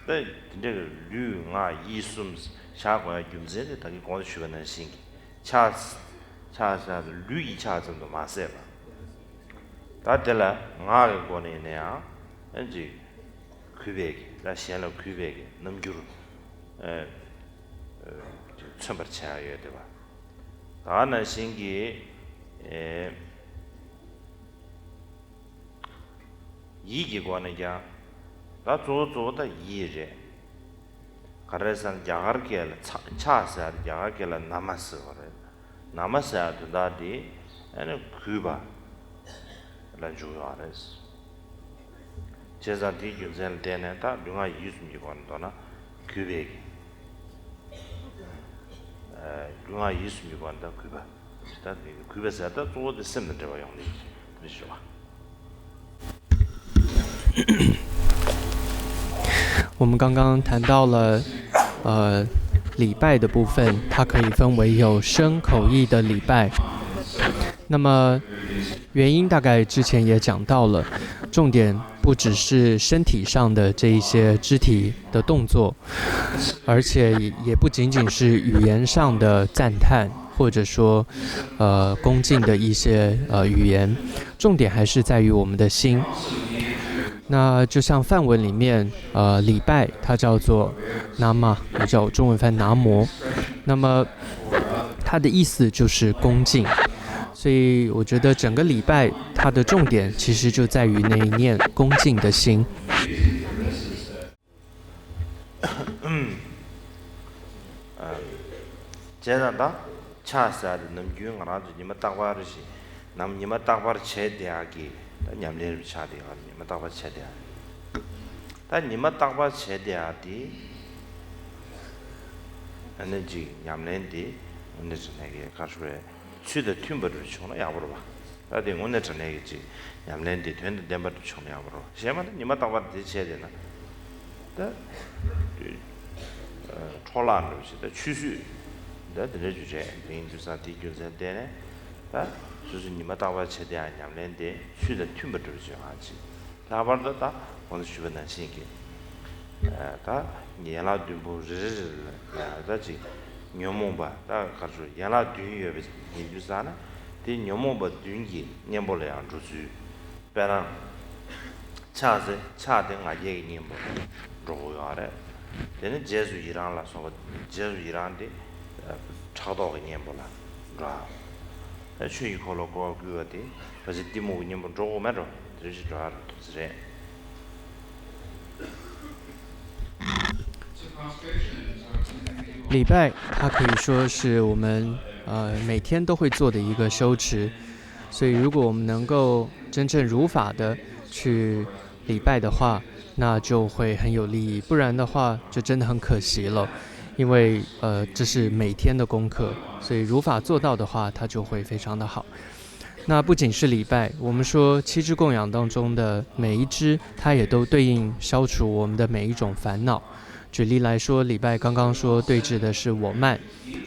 네, 근데 룽아 이순 샤과 윤제데 다기 공부 쉬는 신기. 차사 류이 차 정도 마세 봐. 다들라 나가 거네냐. 이제 kübeki, 나 시안로 kübeki 넘주로 천벌차야 되봐. 다는 신기 이기관이야. 다 조조다 이제. 가르산 야가르겔 차사 야가겔 남았어 그래. 남았어야 된다디 ane kuba lan juyares 제자 디규전 때는다 누가 이숨이 건도나 규백이 누가 이숨이 건다 kuba 다 kube서다 또 쓰면 되고 용리 그렇죠 我们刚刚谈到了礼拜的部分，它可以分为有身口意的礼拜。那么原因大概之前也讲到了，重点不只是身体上的这一些肢体的动作，而且也不仅仅是语言上的赞叹，或者说恭敬的一些语言，重点还是在于我们的心。那就像梵文里面，礼拜它叫做拿玛，也叫中文翻拿摩。那么它的意思就是恭敬，所以我觉得整个礼拜它的重点其实就在于那一念恭敬的心。제가다 차사도 남규 알아도 니마 딱바르시 남 니마 딱바르 체대하기 냠내를 차대하 니마 딱바르 체대하 다 니마 딱바르 체대하디 에너지 냠낸디 오늘 저녁에 가수에 취대 튠버를 쳐나 야버려 봐 다들 오늘 저녁에지 냠낸디 된데 덴버를 쳐나 야버려 시험은 니마 딱바르 체대나 다 초라는 것이 취수 다 들려주제 인주사 디교자 때네 다 수수님아 다와 최대한 냠랜데 쉬的 튠버를 하지 다바르다 오늘 주변에 신기 다 얘라 듀부르 다지 녀몽바 다 가서 얘라 듀여 인주사나 디 녀몽바 듀기 녀몰래 안 주지 배랑 차세 차등 아예 녀몽 로야래 되는 제수 이란라 소 제수 이란데 차도 그냥 몰라 라去以后了过个的可是地木你们做没着就是这样是这 礼拜它可以说是我们每天都会做的一个修持，所以如果我们能够真正如法的去礼拜的话，那就会很有利益，不然的话就真的很可惜了。因为这是每天的功课，所以如法做到的话，它就会非常的好。那不仅是礼拜，我们说七支供养当中的每一支，它也都对应消除我们的每一种烦恼。举例来说，礼拜刚刚说对峙的是我慢，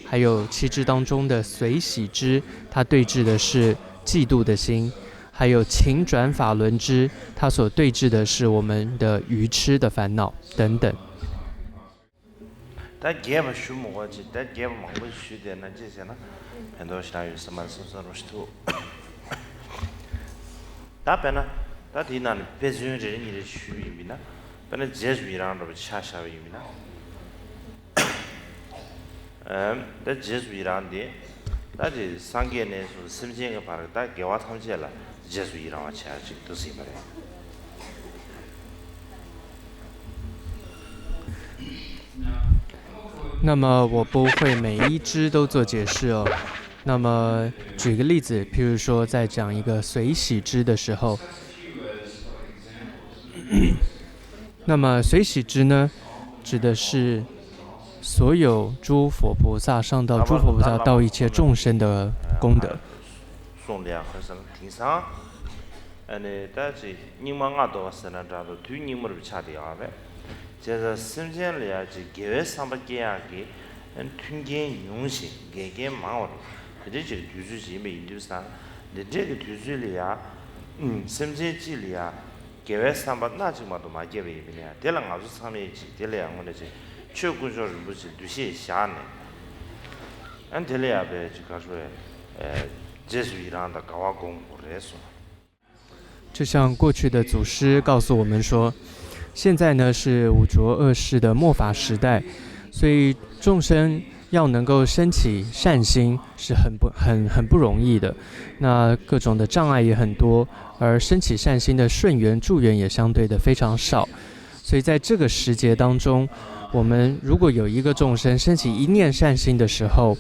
还有七支当中的随喜支，它对峙的是嫉妒的心，还有勤转法轮支，它所对峙的是我们的愚痴的烦恼等等。다 개바 슈모가지 다 개바 망고 슈데나 제세나 펜도시라유 스만스서로스투 다페나 다디난 베즈유르니 슈이미나 베나 제즈위랑도 차샤위미나 다 제즈위랑데 다지 상계내서 심진가 바르다 개와 탐지라 제즈위랑와 차지 뜻이버려 那么我不会每一支都做解释哦。那么举个例子，譬如说在讲一个随喜支的时候，那么随喜支呢，指的是所有诸佛菩萨上到诸佛菩萨到一切众生的功德。送量和生听上，但是你们俺都是那啥子，对你们的差的啊呗。 제가 심전리야지 계획 삼박계야기 튼게 용시 개개 마을 그들이 주주지메 인도산 내게 주주리야 심전지리야 계획 삼박 나지마도 마게베이냐 대랑 아주 삼이지 대량 원래지 최고조를 무슨 두시 샤네 안 대려야베 지가서에 제수이란다 가와공부를 했어 就像过去的祖师告诉我们说，现在呢是五浊恶世的末法时代，所以众生要能够升起善心是很不容易的。那各种的障碍也很多，而升起善心的顺缘助缘也相对的非常少。所以在这个时节当中，我们如果有一个众生升起一念善心的时候，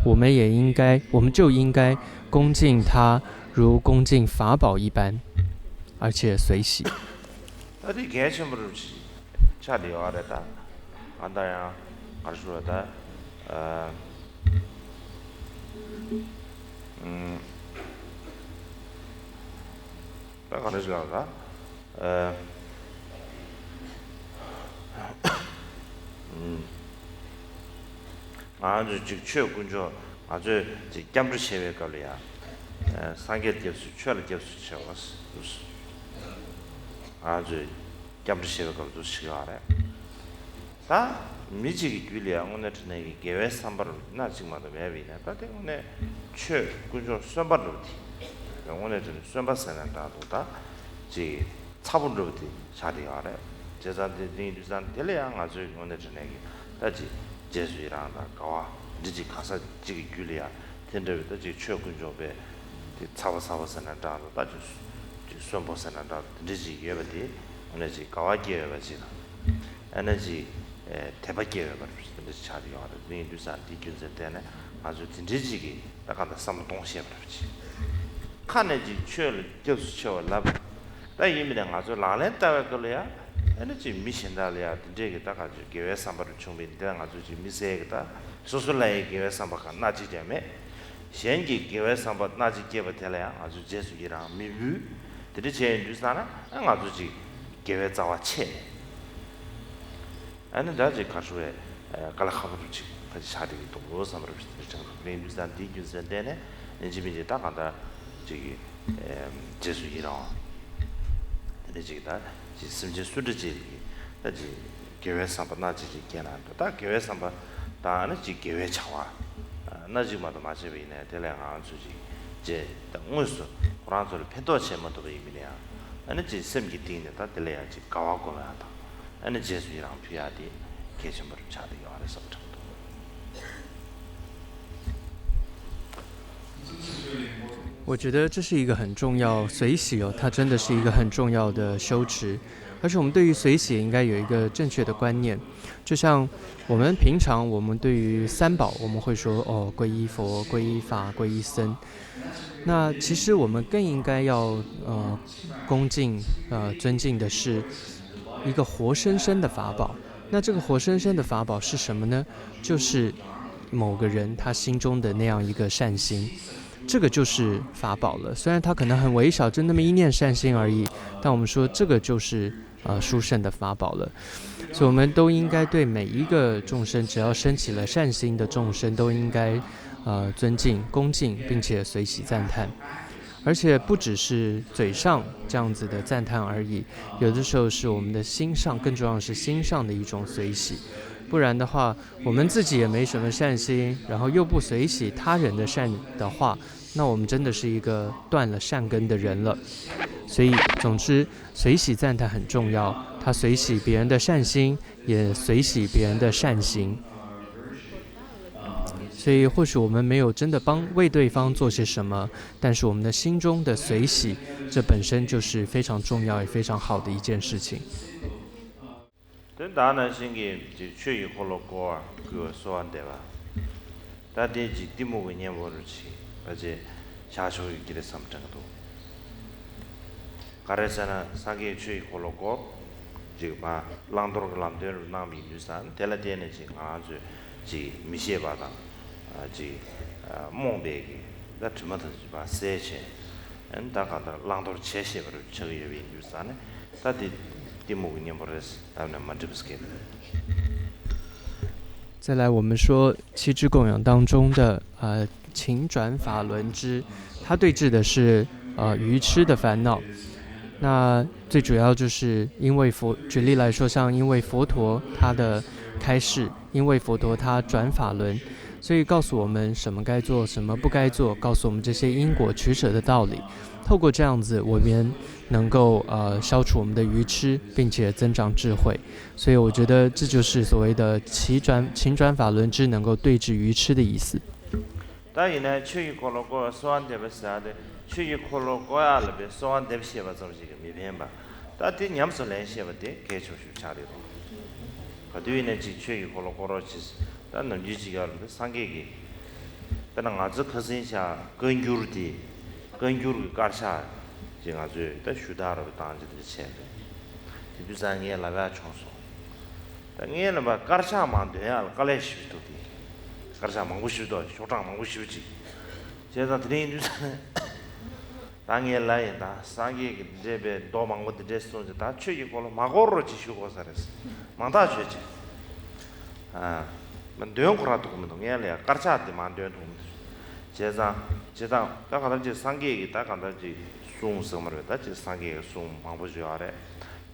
我们就应该恭敬他，如恭敬法宝一般，而且随喜。어디 개침으로 차리와래다 안다야 가르쳐다 나 가르쳐가 아주 직추 군조 아주 깜짝 세회 걸이야 상계 접수 추월 접수 채웠어 아주 깜짝 세회 걸도 시가래 다 미지기 줄이야 오늘 저녁에 계획 삼바로 나 지금마다 매비네 다 때문에 최 군조 선바로디 오늘 저 선바스는 다도다 지 차분로디 자리하래 제자들이 두산 tel량 아주 오늘 저녁에 다지 제수이랑다 가와 지지 가서 지기 줄이야 텐더도 지 최군조배 차바사바스는 다도 다지 선바스는 다 지지 예버디 오늘 지 가와기에 버지나 에너지 대박이에요 그래서 자리하래 네 두산 디균제 때문에 아주 진지지기 나간다 삼동시에 버지 칸에지 최를 교수 채워 라 다 이미는 아주 라렌타가 걸려야 에너지 미신달이야 되게 딱 아주 교회 삼바를 준비된 아주 미세겠다 소설라의 교회 삼바가 나지점에 현기 교회 삼바 나지 개버 될래야 아주 제수이랑 미부 들이 제일 주사나 아주 지 교회 자와 채 아니 다지 가수에 갈라하버지 다시 자리기 또 무엇으로 비슷한 메뉴산 디규즈한테네 이제 딱 간다 저기 제수이랑 되지다 심지 수르지 다지 교회 삼바 나지 개난다 다 교회 삼바 다는 지 교회 차와 나지마도 마치비네 대량한 수지 제 땅무스 프랑스를 펜도체만도 의미냐 아니 지 심기 띵네 다 들려야지 가와고나다 아니 제수이랑 피하디 계신분을 차리기 알아서 정도 我觉得这是一个很重要随喜哦，它真的是一个很重要的修持，而且我们对于随喜也应该有一个正确的观念，就像我们平常对于三宝，我们会说哦，皈依佛、皈依法、皈依僧，那其实我们更应该要恭敬尊敬的是一个活生生的法宝。那这个活生生的法宝是什么呢？就是某个人他心中的那样一个善心。这个就是法宝了，虽然它可能很微小，就那么一念善心而已，但我们说这个就是殊胜的法宝了。所以我们都应该对每一个众生，只要升起了善心的众生，都应该尊敬、恭敬，并且随喜赞叹。而且不只是嘴上这样子的赞叹而已，有的时候是我们的心上，更重要的是心上的一种随喜。不然的话，我们自己也没什么善心，然后又不随喜他人的善的话，那我们真的是一个断了善根的人了。所以总之随喜赞叹很重要，他随喜别人的善心，也随喜别人的善行。所以或许我们没有真的为对方做些什么，但是我们的心中的随喜，这本身就是非常重要也非常好的一件事情。다는 신기 최이 홀로고아 그 소한데와 다대지 디모고 녀모르지 어제 샤쇼이 길에 삼정도 가르잖아 사기 최이 홀로고 지금 랑도르 람데르 나미 뉴산 텔라데네지 아주 지 미셰바다 지 몽베기 다 주마다지 바 세체 엔다가다 랑도르 체셰버를 저기에 뉴산에 다디再来，我们说七支供养当中的勤转法轮支，它对治的是愚痴的烦恼。那最主要就是因为举例来说，像因为佛陀他的开示，因为佛陀他转法轮，所以告诉我们什么该做，什么不该做，告诉我们这些因果取舍的道理。透过这样子，我们能够消除我们的愚痴，并且增长智慧。所以我觉得这就是所谓的勤转法轮支能够对治愚痴的意思。 그러나 아주 커신샤 근규르디 근규르 가샤 제가 저 슈다로 단지들 쳇 비상에 라가 총소 당연히 막 가샤만 돼야 깔래시도디 가샤 망고시도 쇼장 망고시지 제가 드린 주사는 당에 라이다 상기 제베 도망고드 데스톤 다 취이고 마고로 지시고 살았어 만다 주지 만 되는 거라도 보면 동해야 가샤한테 만되는 동 제가 다 가다지 상기에 다 가다지 송성을 다지 상기에 송 망보지 아래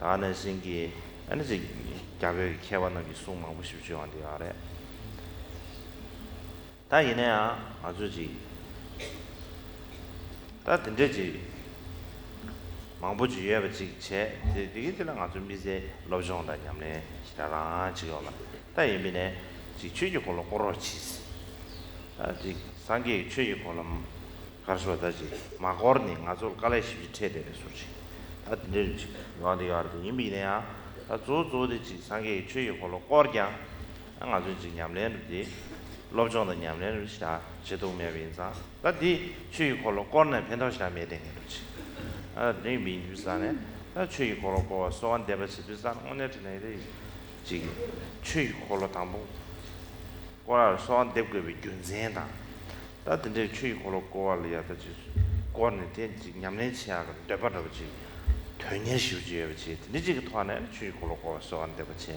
다는 신기 아니지 가게 개원하기 송 망보십시 안돼 아래 다 이내야 아주지 다 된대지 망보지 예버지 제 되게들랑 아주 미세 로정다 냠네 시다라 지고라 다 이미네 지 취지 콜로 꼬로치 아직 상기 취지 콜로 가서다지 마고르니 아주 깔래시 체데 소치 아들지 어디 가도 이미네야 다 조조듯이 상기 취지 콜로 꼬르냐 아주 지 냠네는지 로정다 냠네는 시다 제도메 빈사 다디 취지 콜로 꼬르네 펜도시다 메데니 그렇지 아 네미 유사네 다 취지 콜로 꼬 소원 데버시 비산 오네트네데 지 취지 콜로 담보 꼬라 소원 데브게 균젠다 다 근데 취지 콜로 꼬알이야 다지 꼬네 된지 냠네치야가 데버더지 되냐 쉬우지야지 니지 그 토하네 취지 콜로 꼬 소원 데버치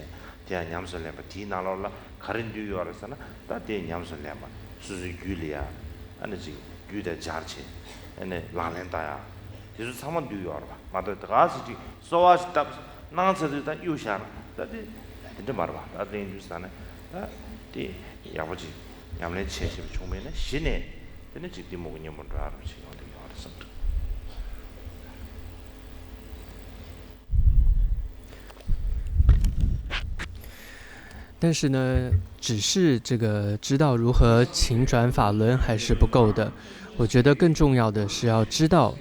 대야 냠설레바 디나로라 가린듀요 알았잖아 다대 냠설레바 수수 귤이야 아니지 귤의 자르치 아니 라렌다야 예수 사만 듀요 알아 맞다 가스지 소와스 답 나한테다 유샤 다디 근데 말봐 다대 인주스네 다디 야버지 냠네 체시 총매네 신에 근데 직디 먹은 놈을 알아지 어디 알았어但是呢，只是这个知道如何勤转法轮还是不够的。我觉得更重要的是要知道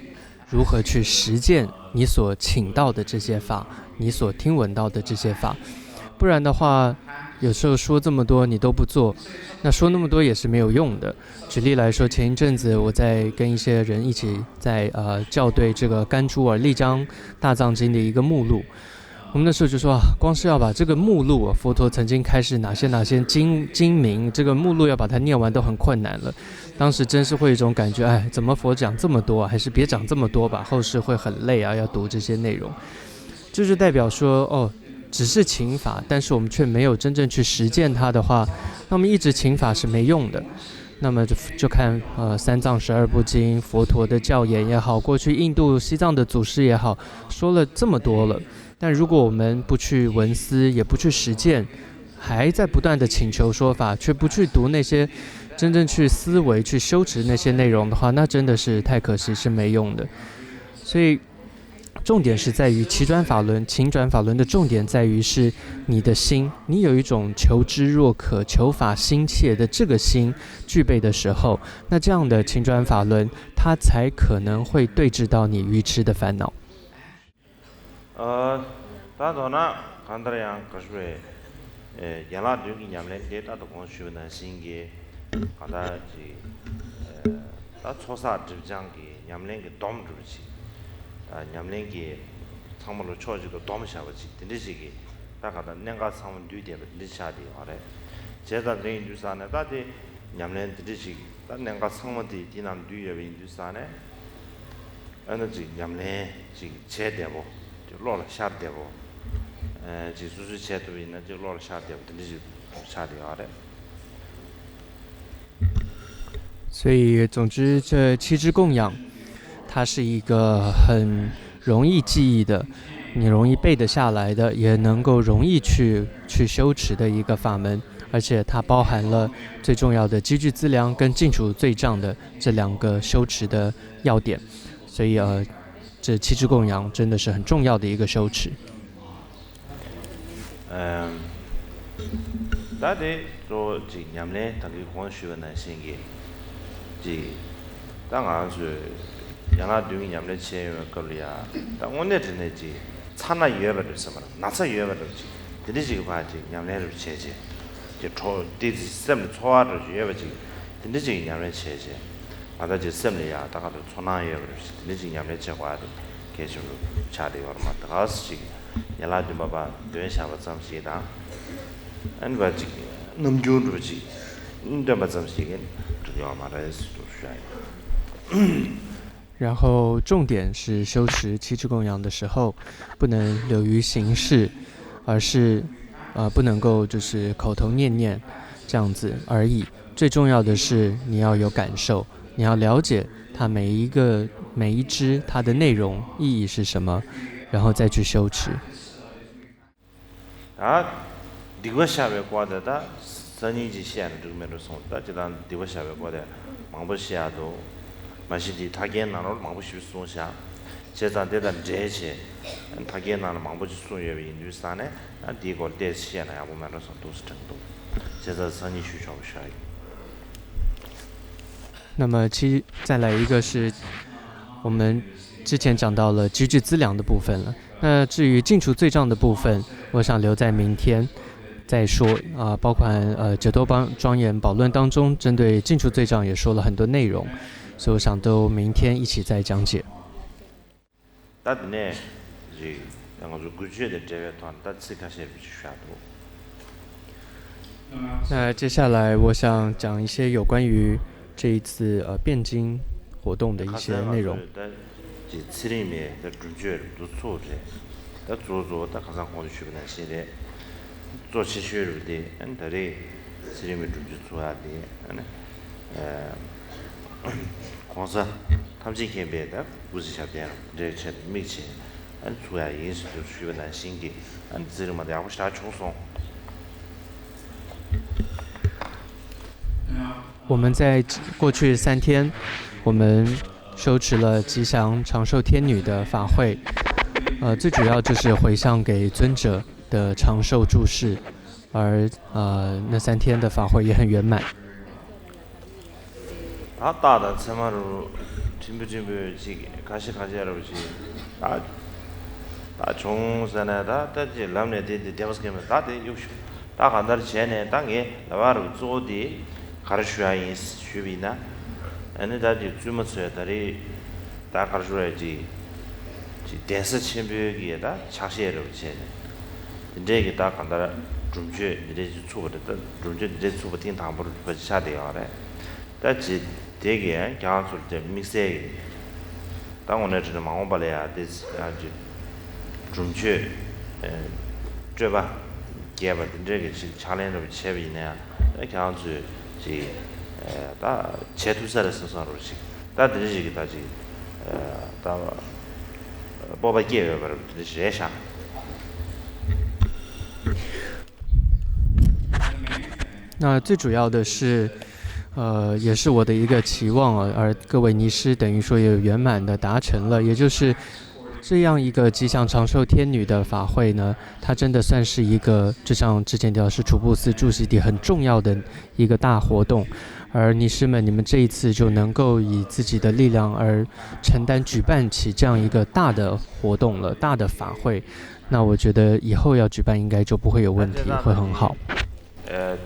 如何去实践你所请到的这些法，你所听闻到的这些法。不然的话，有时候说这么多你都不做，那说那么多也是没有用的。举例来说，前一阵子我在跟一些人一起在校对这个甘珠尔丽章大藏经的一个目录。我们那时候就说光是要把这个目录佛陀曾经开示哪些经名，这个目录要把它念完都很困难了。当时真是会有一种感觉，哎，怎么佛讲这么多还是别讲这么多吧，后世会很累啊，要读这些内容。就是代表说，只是勤法，但是我们却没有真正去实践它的话，那么一直勤法是没用的。那么就看三藏12部经，佛陀的教言也好，过去印度西藏的祖师也好，说了这么多了。但如果我们不去闻思，也不去实践，还在不断的请求说法，却不去读那些真正去思维、去修持那些内容的话，那真的是太可惜，是没用的。所以重点是在于勤转法轮的重点在于是你的心，你有一种求知若渴、求法心切的这个心具备的时候，那这样的勤转法轮，它才可能会对治到你愚痴的烦恼。다도나 간다량 가수에 야라 düğün 냠래 데이터도 공수는 신기 가다지 다 초사 집장기 냠랭게 돔 주지 냠랭게 상물로 쳐지고 돔 샤버지 딘디지기 다가다 내가 상문 뒤에 리차디 아래 제가 된 주산에 다디 냠랭 딘디지 다 내가 상문디 디난 뒤에 인주산에 에너지 냠랭 지 제대로落了下跌不，就是前头呢就落了下跌，等于就下跌了。所以，总之，这七支供养，它是一个很容易记忆的，你容易背得下来的，也能够容易去修持的一个法门，而且它包含了最重要的积聚资粮跟净除罪障的这2个修持的要点，所以这七支供养真的是很重要的一个修持。大家做经验呢，大家光学那些个，当然是原来对经验的钱个了呀，但我那真的参那约不着什么了，哪次约不着去，这里这个话经验来就钱，就抽，对什么抽啊着约不着， 근데 지금 냠래 체제 맞아 지 셈리야 다가도 촌나요 그러시 근데 지금 냠래 제과도 계속 차대 얼마 다가스 yala di baba duen sha ba zam shi da an ba ji nam ju ru ji da ba zam shi gen tu ya ma da su tu shui 然后重点是修持七支供养的时候，不能流于形式，而是不能够就是口头念念这样子而已。最重要的是你要有感受，你要了解它每一支它的内容意义是什么，然后再去修持。디고 샤베 과다다 선이지 시안 주면으로 손다 지단 디고 샤베 과다 망보시아도 마시디 타겐나로 망보시 손샤 제단 대단 제제 타겐나로 망보시 손여비 인두산에 디고 대시아나 야보면으로 손도스 정도 제자 선이需求샤이 那么再来一个是我们之前讲到了积聚资粮的部分了。那至于净除罪障的部分，我想留在明天再说包括解脱庄严宝论当中针对净除罪障也说了很多内容，所以我想都明天一起再讲解。那接下来我想讲一些有关于这一次辩经活动的一些内容。我们在过去3天，我们修持了吉祥长寿天女的法会，最主要就是回向给尊者的长寿注释，而那3天的法会也很圆满。다다 참아로 진부진부지 가시하려지 다 종산에다 다지 람네데 데버스케면 다데 요시 다 간다르 전에 땅에 나와로 조디 가르슈아인 슈비나 아니 다지 주무서야 다리 다 가르슈아지 지 대서 침벽이다 차시에로 전에 이제 다 간다라 좀제 이제 초보다 좀제 이제 초보팅 당부를 버지셔야 돼요. 다지 되게 강술 때 믹스에 당원에 저 망원발이야 되지 아주 좀제 저봐 개바 되게 챌린지 체비네 강술 다 제투사를 써서로지 다 되지 다지 다 뭐가 개요 그럼 되지 샤那最主要的是也是我的一个期望而各位尼师等于说也圆满的达成了，也就是这样一个吉祥长寿天女的法会呢，它真的算是一个就像之前提到是楚布寺住席地很重要的一个大活动，而尼师们你们这一次就能够以自己的力量而承担举办起这样一个大的活动了，大的法会，那我觉得以后要举办应该就不会有问题，会很好。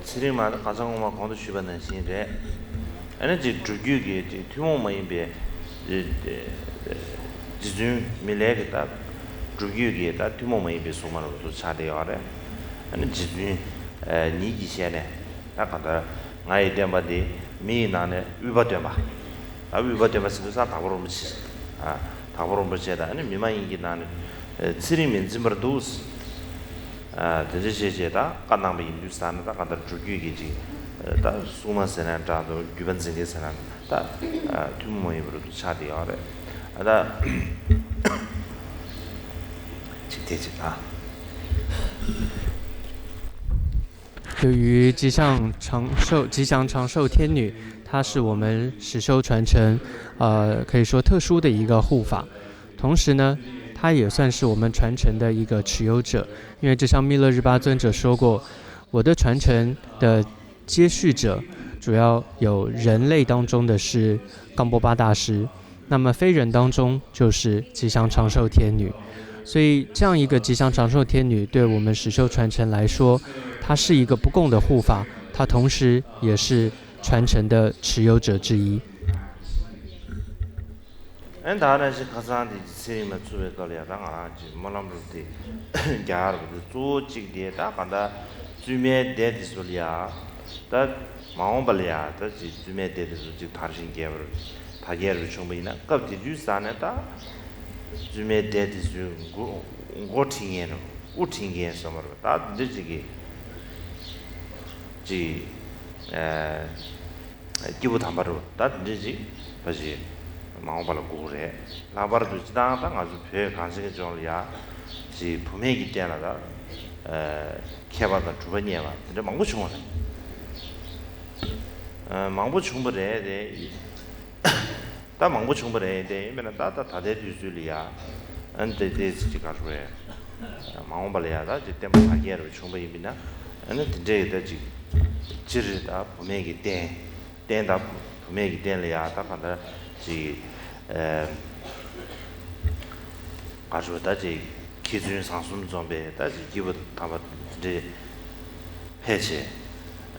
치리마다 가상고마 공도 주변은 신제 에너지 주규기 투모마인베 지준 밀레게다 주규기다 투모마인베 소마로도 차대요래 아니 지준 니기시네 나간다 나이 데마디 미나네 위바데마 위바데마스 사 다보로미시 다보로미시다 아니 미마인기 나는 치리민 짐버도스 대제제다 간남비 인두산다 간다 주규기지 다 수마세나 자도 규번진게서나 다 투모이브로도 차디어래 다 직대지다 对于吉祥长寿天女，她是我们实修传承可以说特殊的一个护法，同时呢他也算是我们传承的一个持有者，因为就像密勒日巴尊者说过，我的传承的接续者主要有人类当中的是冈波巴大师，那么非人当中就是吉祥长寿天女，所以这样一个吉祥长寿天女对我们实修传承来说，它是一个不共的护法，它同时也是传承的持有者之一。다른시 가상디 세리만 주에 걸려다가 아주 몰람르디 야르도 조직디에다 간다 주메 데디솔이야 다 마음발이야 다 주메 데디솔 다르신 게버 다게를 충분히나 갑디 주산에다 주메 데디솔 고팅에는 우팅에 섬으로 다 늦지기 지 기부 담바로 다 늦지 바지 마음발로 고래 라바르도 지다가 아주 배 간식의 종이야 지 분명히 때나다 개발다 주변이야 근데 망고 충분해 망고 충분해 다 망고 충분해 돼 맨날 다대 주줄이야 안데 데스지 가르에 마음발이야다 이때 하기로 충분히나 아니 이제 되지 지르다 분명히 된다 분명히 된이야 다 간다 지 가지고 다지 기준 상품 좀배 다지 기부 담아 이제 해체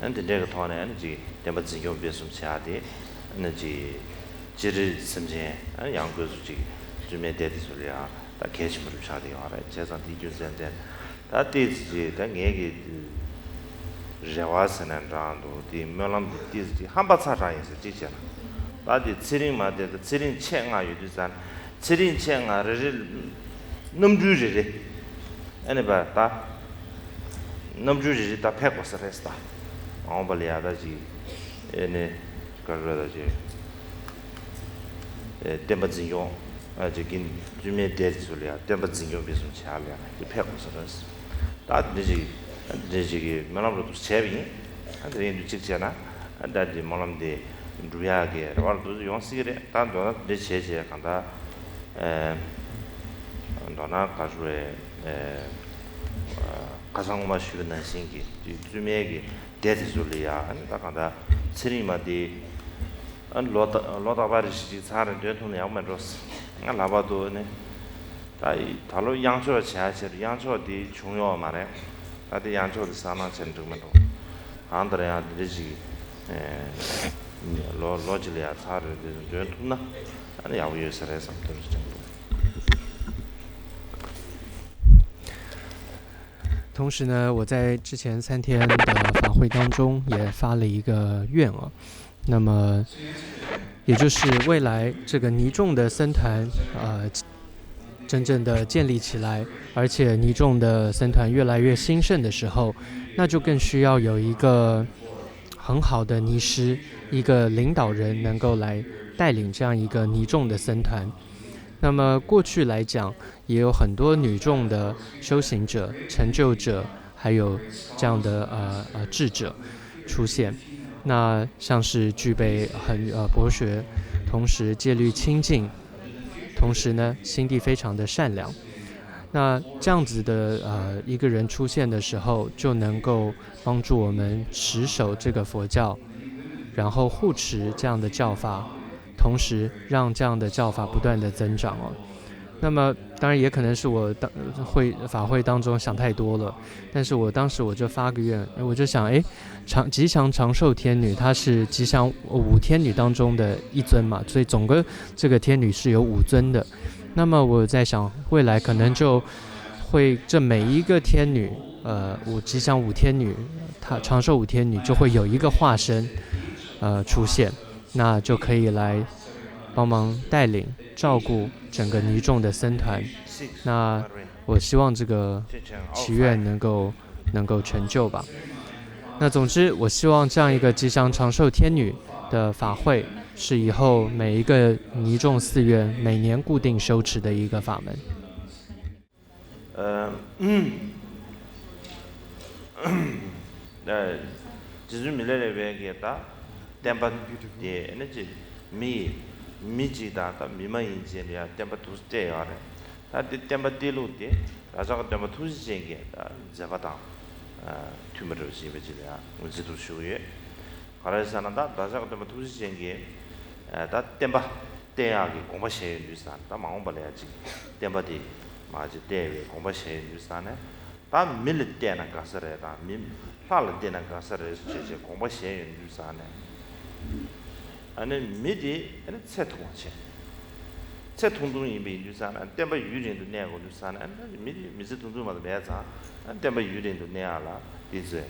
근데 내가 돈에 아니지 내가 지금 비좀 차대 아니지 지를 심제 아니 양고수지 좀에 대해 소리야 다 개심으로 차대요 알아 제가 디규센데 다 뒤지 다 얘기 제와스는 라도 디 melам 디지 한바차라에서 지잖아 다디 찌링마데 찌링 챙아 유두산 찌링 챙아를 넘주지리 아니 봐다 넘주지리 다 패고서랬다 엄벌이야다지 에네 그러다지 템바진요 아직인 주메 데르솔이야 템바진요 비좀 차려 이 패고서랬어 다 되지 melam도 제비 한데 찍잖아 다디 melam데 두야게 라도 용시게 단도 내체제 간다 너나 가주에 가상마 쉬는 신기 주메기 데드줄이야 한다 간다 스리마디 안 로다바리시 사는 되는 양만로스 라바도네 다이 달로 양초를 제하시를 양초디 중요 말에 다들 양초를 사나 전등만도 안드레야 되지 로질이야 사를 되는 아니 야우여서래 삼들 정도 同时呢，我在之前3天的法会当中也发了一个愿哦，那么也就是未来这个尼众的僧团真正的建立起来，而且尼众的僧团越来越兴盛的时候，那就更需要有一个很好的尼师，一个领导人能够来带领这样一个尼众的僧团。那么过去来讲，也有很多女众的修行者、成就者，还有这样的智者出现。那像是具备很博学，同时戒律清净，同时呢心地非常的善良。那这样子的一个人出现的时候，就能够帮助我们持守这个佛教，然后护持这样的教法。同时让这样的教法不断的增长哦。那么当然也可能是我法会当中想太多了，但是我当时我就发个愿，我就想吉祥长寿天女她是吉祥5天女当中的一尊嘛，所以总个这个天女是有5尊的。那么我在想未来可能就会这每一个天女吉祥5天女，她长寿5天女就会有一个化身出现，那就可以来帮忙带领照顾整个尼众的僧团。那我希望这个祈愿能够成就吧。那总之我希望这样一个吉祥长寿天女的法会是以后每一个尼众寺院每年固定修持的一个法门。tempa de energy miji다 다 미마인지야 tempa tuste yare 다 tempa delude raja tempa tusienge 다 zavata tumero sibejiya uzidu shuye 가라산다 raja tempa tusienge 다 tempa 대야기 공부시에 유산 다 마음벌야지 tempa de 마지 대외 공부시에 유산에 다 밀때나 가서래다 민 살때나 가서래 이제 공부시에 유산에 안에 미디 안에 세통체 세통동이 비주사나 때바 유린도 내고 주사나 미디 미즈동도마다 매자 때바 유린도 내야라 이제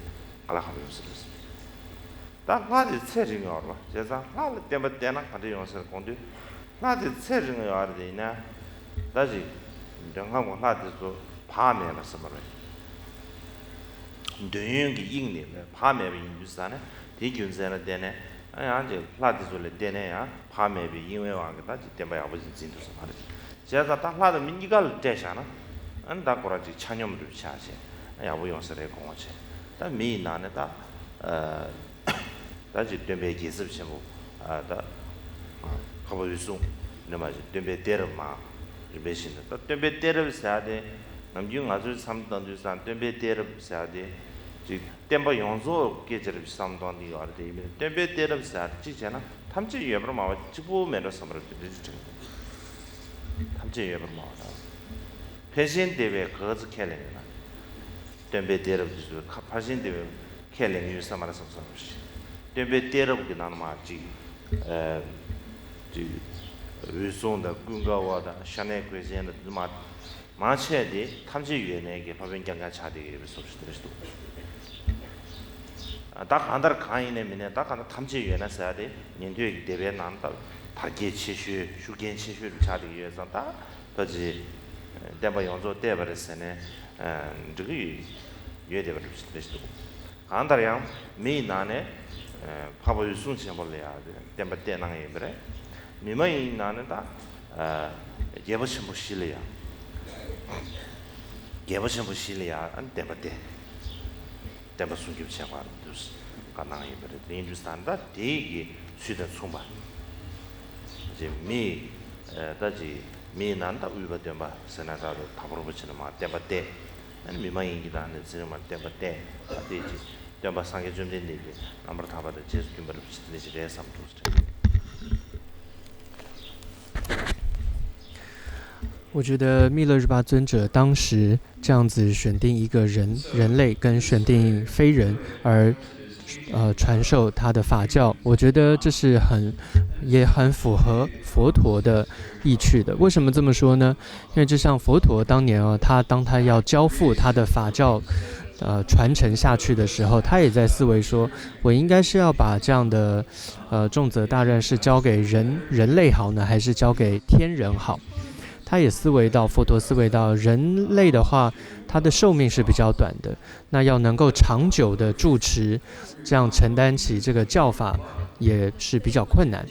알아하면서 다 나디 세징이 알아 제가 나 때바 때나 가도 용서 공도 나디 세징이 알아되나 다시 정하고 나디도 밤에 맞서 말해 동영이 인내 밤에 비주사나 대균세나 되네 아니 라디졸레 되네야 밤에 비 인외 왕다 때문에 아버지 진도서 말이지 제가 딱 라도 민기가 되잖아 안다 거라지 찬염도 차세 아부 용서래 공어체 다 미나네다 다지 되게 기습시고 아다 가버리송 너마지 되게 때려마 베신다 또 되게 때려서야돼 남중 아주 삼단주산 되게 때려서야돼 지 tempo 용서 계절을 삼동이 와르데 이미 tempo 때려서 지잖아 탐지 예버로 마와 지부 메로 섬을 드리지 탐지 예버로 마와 패신 대회 거즈 캘랭이나 tempo 때려서 파신 대회 캘랭 유사 말아서 섬시 tempo 때려보기 나는 마지 지 위송다 군가와다 샤네 괴제는 마 마체디 탐지 위원회에 법인 경과 차대에 소식들도 딱 한달 가인에 미네 딱 하나 탐지 위원회 써야 돼 년도에 대비해 난다 다게 치슈 슈겐 치슈를 차대 위해서 다 더지 대바 용조 대버스네 저기 예대버 수도 한 달이야 미나네 파벌 순치 벌려야 돼 대바 대나에 그래 미마이 나는 다 예버신 부실이야 예버신 부실이야 안 대바대 대바 순기 시작하는 dus 가능해 버려 인주스탄다 되게 수다 총바 이제 미 다지 미난다 우버되마 세나다도 답으로 붙이는 마 대바대 아니 미마이기다는 지름만 대바대 되지 대바 상계 좀 된데 아무로 답아도 제수 김바를 붙이듯이 돼서 삼투스 我觉得密勒日巴尊者当时这样子选定一个人类跟选定非人而传授他的法教，我觉得这是也很符合佛陀的意趣的。为什么这么说呢？因为就像佛陀当年当他要交付他的法教传承下去的时候，他也在思维说，我应该是要把这样的重责大任是交给人类好呢，还是交给天人好？他也佛陀思维到人类的话，他的寿命是比较短的，那要能够长久的住持，这样承担起这个教法也是比较困难。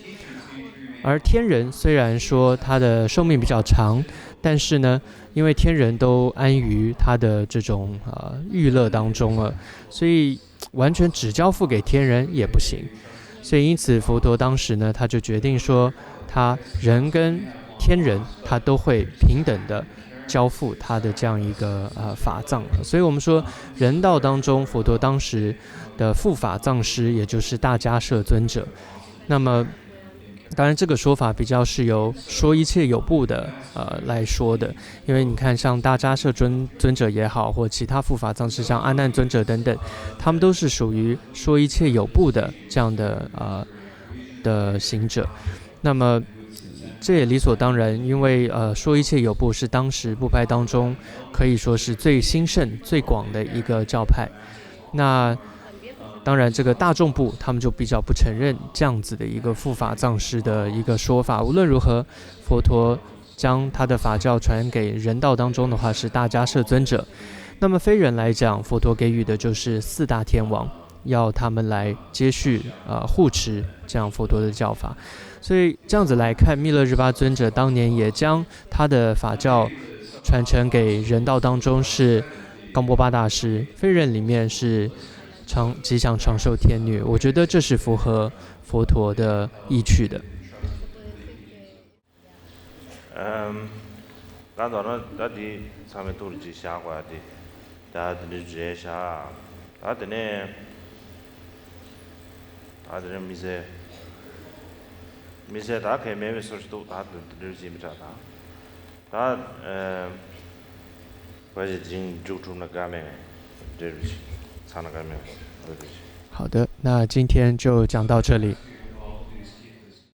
而天人虽然说他的寿命比较长，但是呢，因为天人都安于他的这种娱乐当中了，所以完全只交付给天人也不行。所以因此佛陀当时呢，他就决定说，他人跟天人他都会平等的交付他的这样一个法藏。所以我们说人道当中，佛陀当时的护法藏师也就是大迦摄尊者。那么当然这个说法比较是由说一切有部的来说的，因为你看像大迦摄尊者也好，或其他护法藏师像阿难尊者等等，他们都是属于说一切有部的这样的行者。那么这也理所当然，因为说一切有部是当时部派当中可以说是最兴盛最广的一个教派。那当然这个大众部他们就比较不承认这样子的一个护法藏师的一个说法。无论如何，佛陀将他的法教传给人道当中的话是大迦摄尊者，那么非人来讲，佛陀给予的就是四大天王，要他们来接续护持这样佛陀的教法。所以这样子来看，密勒日巴尊者当年也将他的法教传承给人道当中是冈波巴大师，非人里面是吉祥长寿天女。我觉得这是符合佛陀的意趣的。当然了，大家上面都是记下过的，大家都记下，大家呢미세 다 개매매 소리도 다 들을지 못하다. 다 과제 진 주춤나 가면 들을지 사나 가면 들을지. 好的，那今天就讲到这里。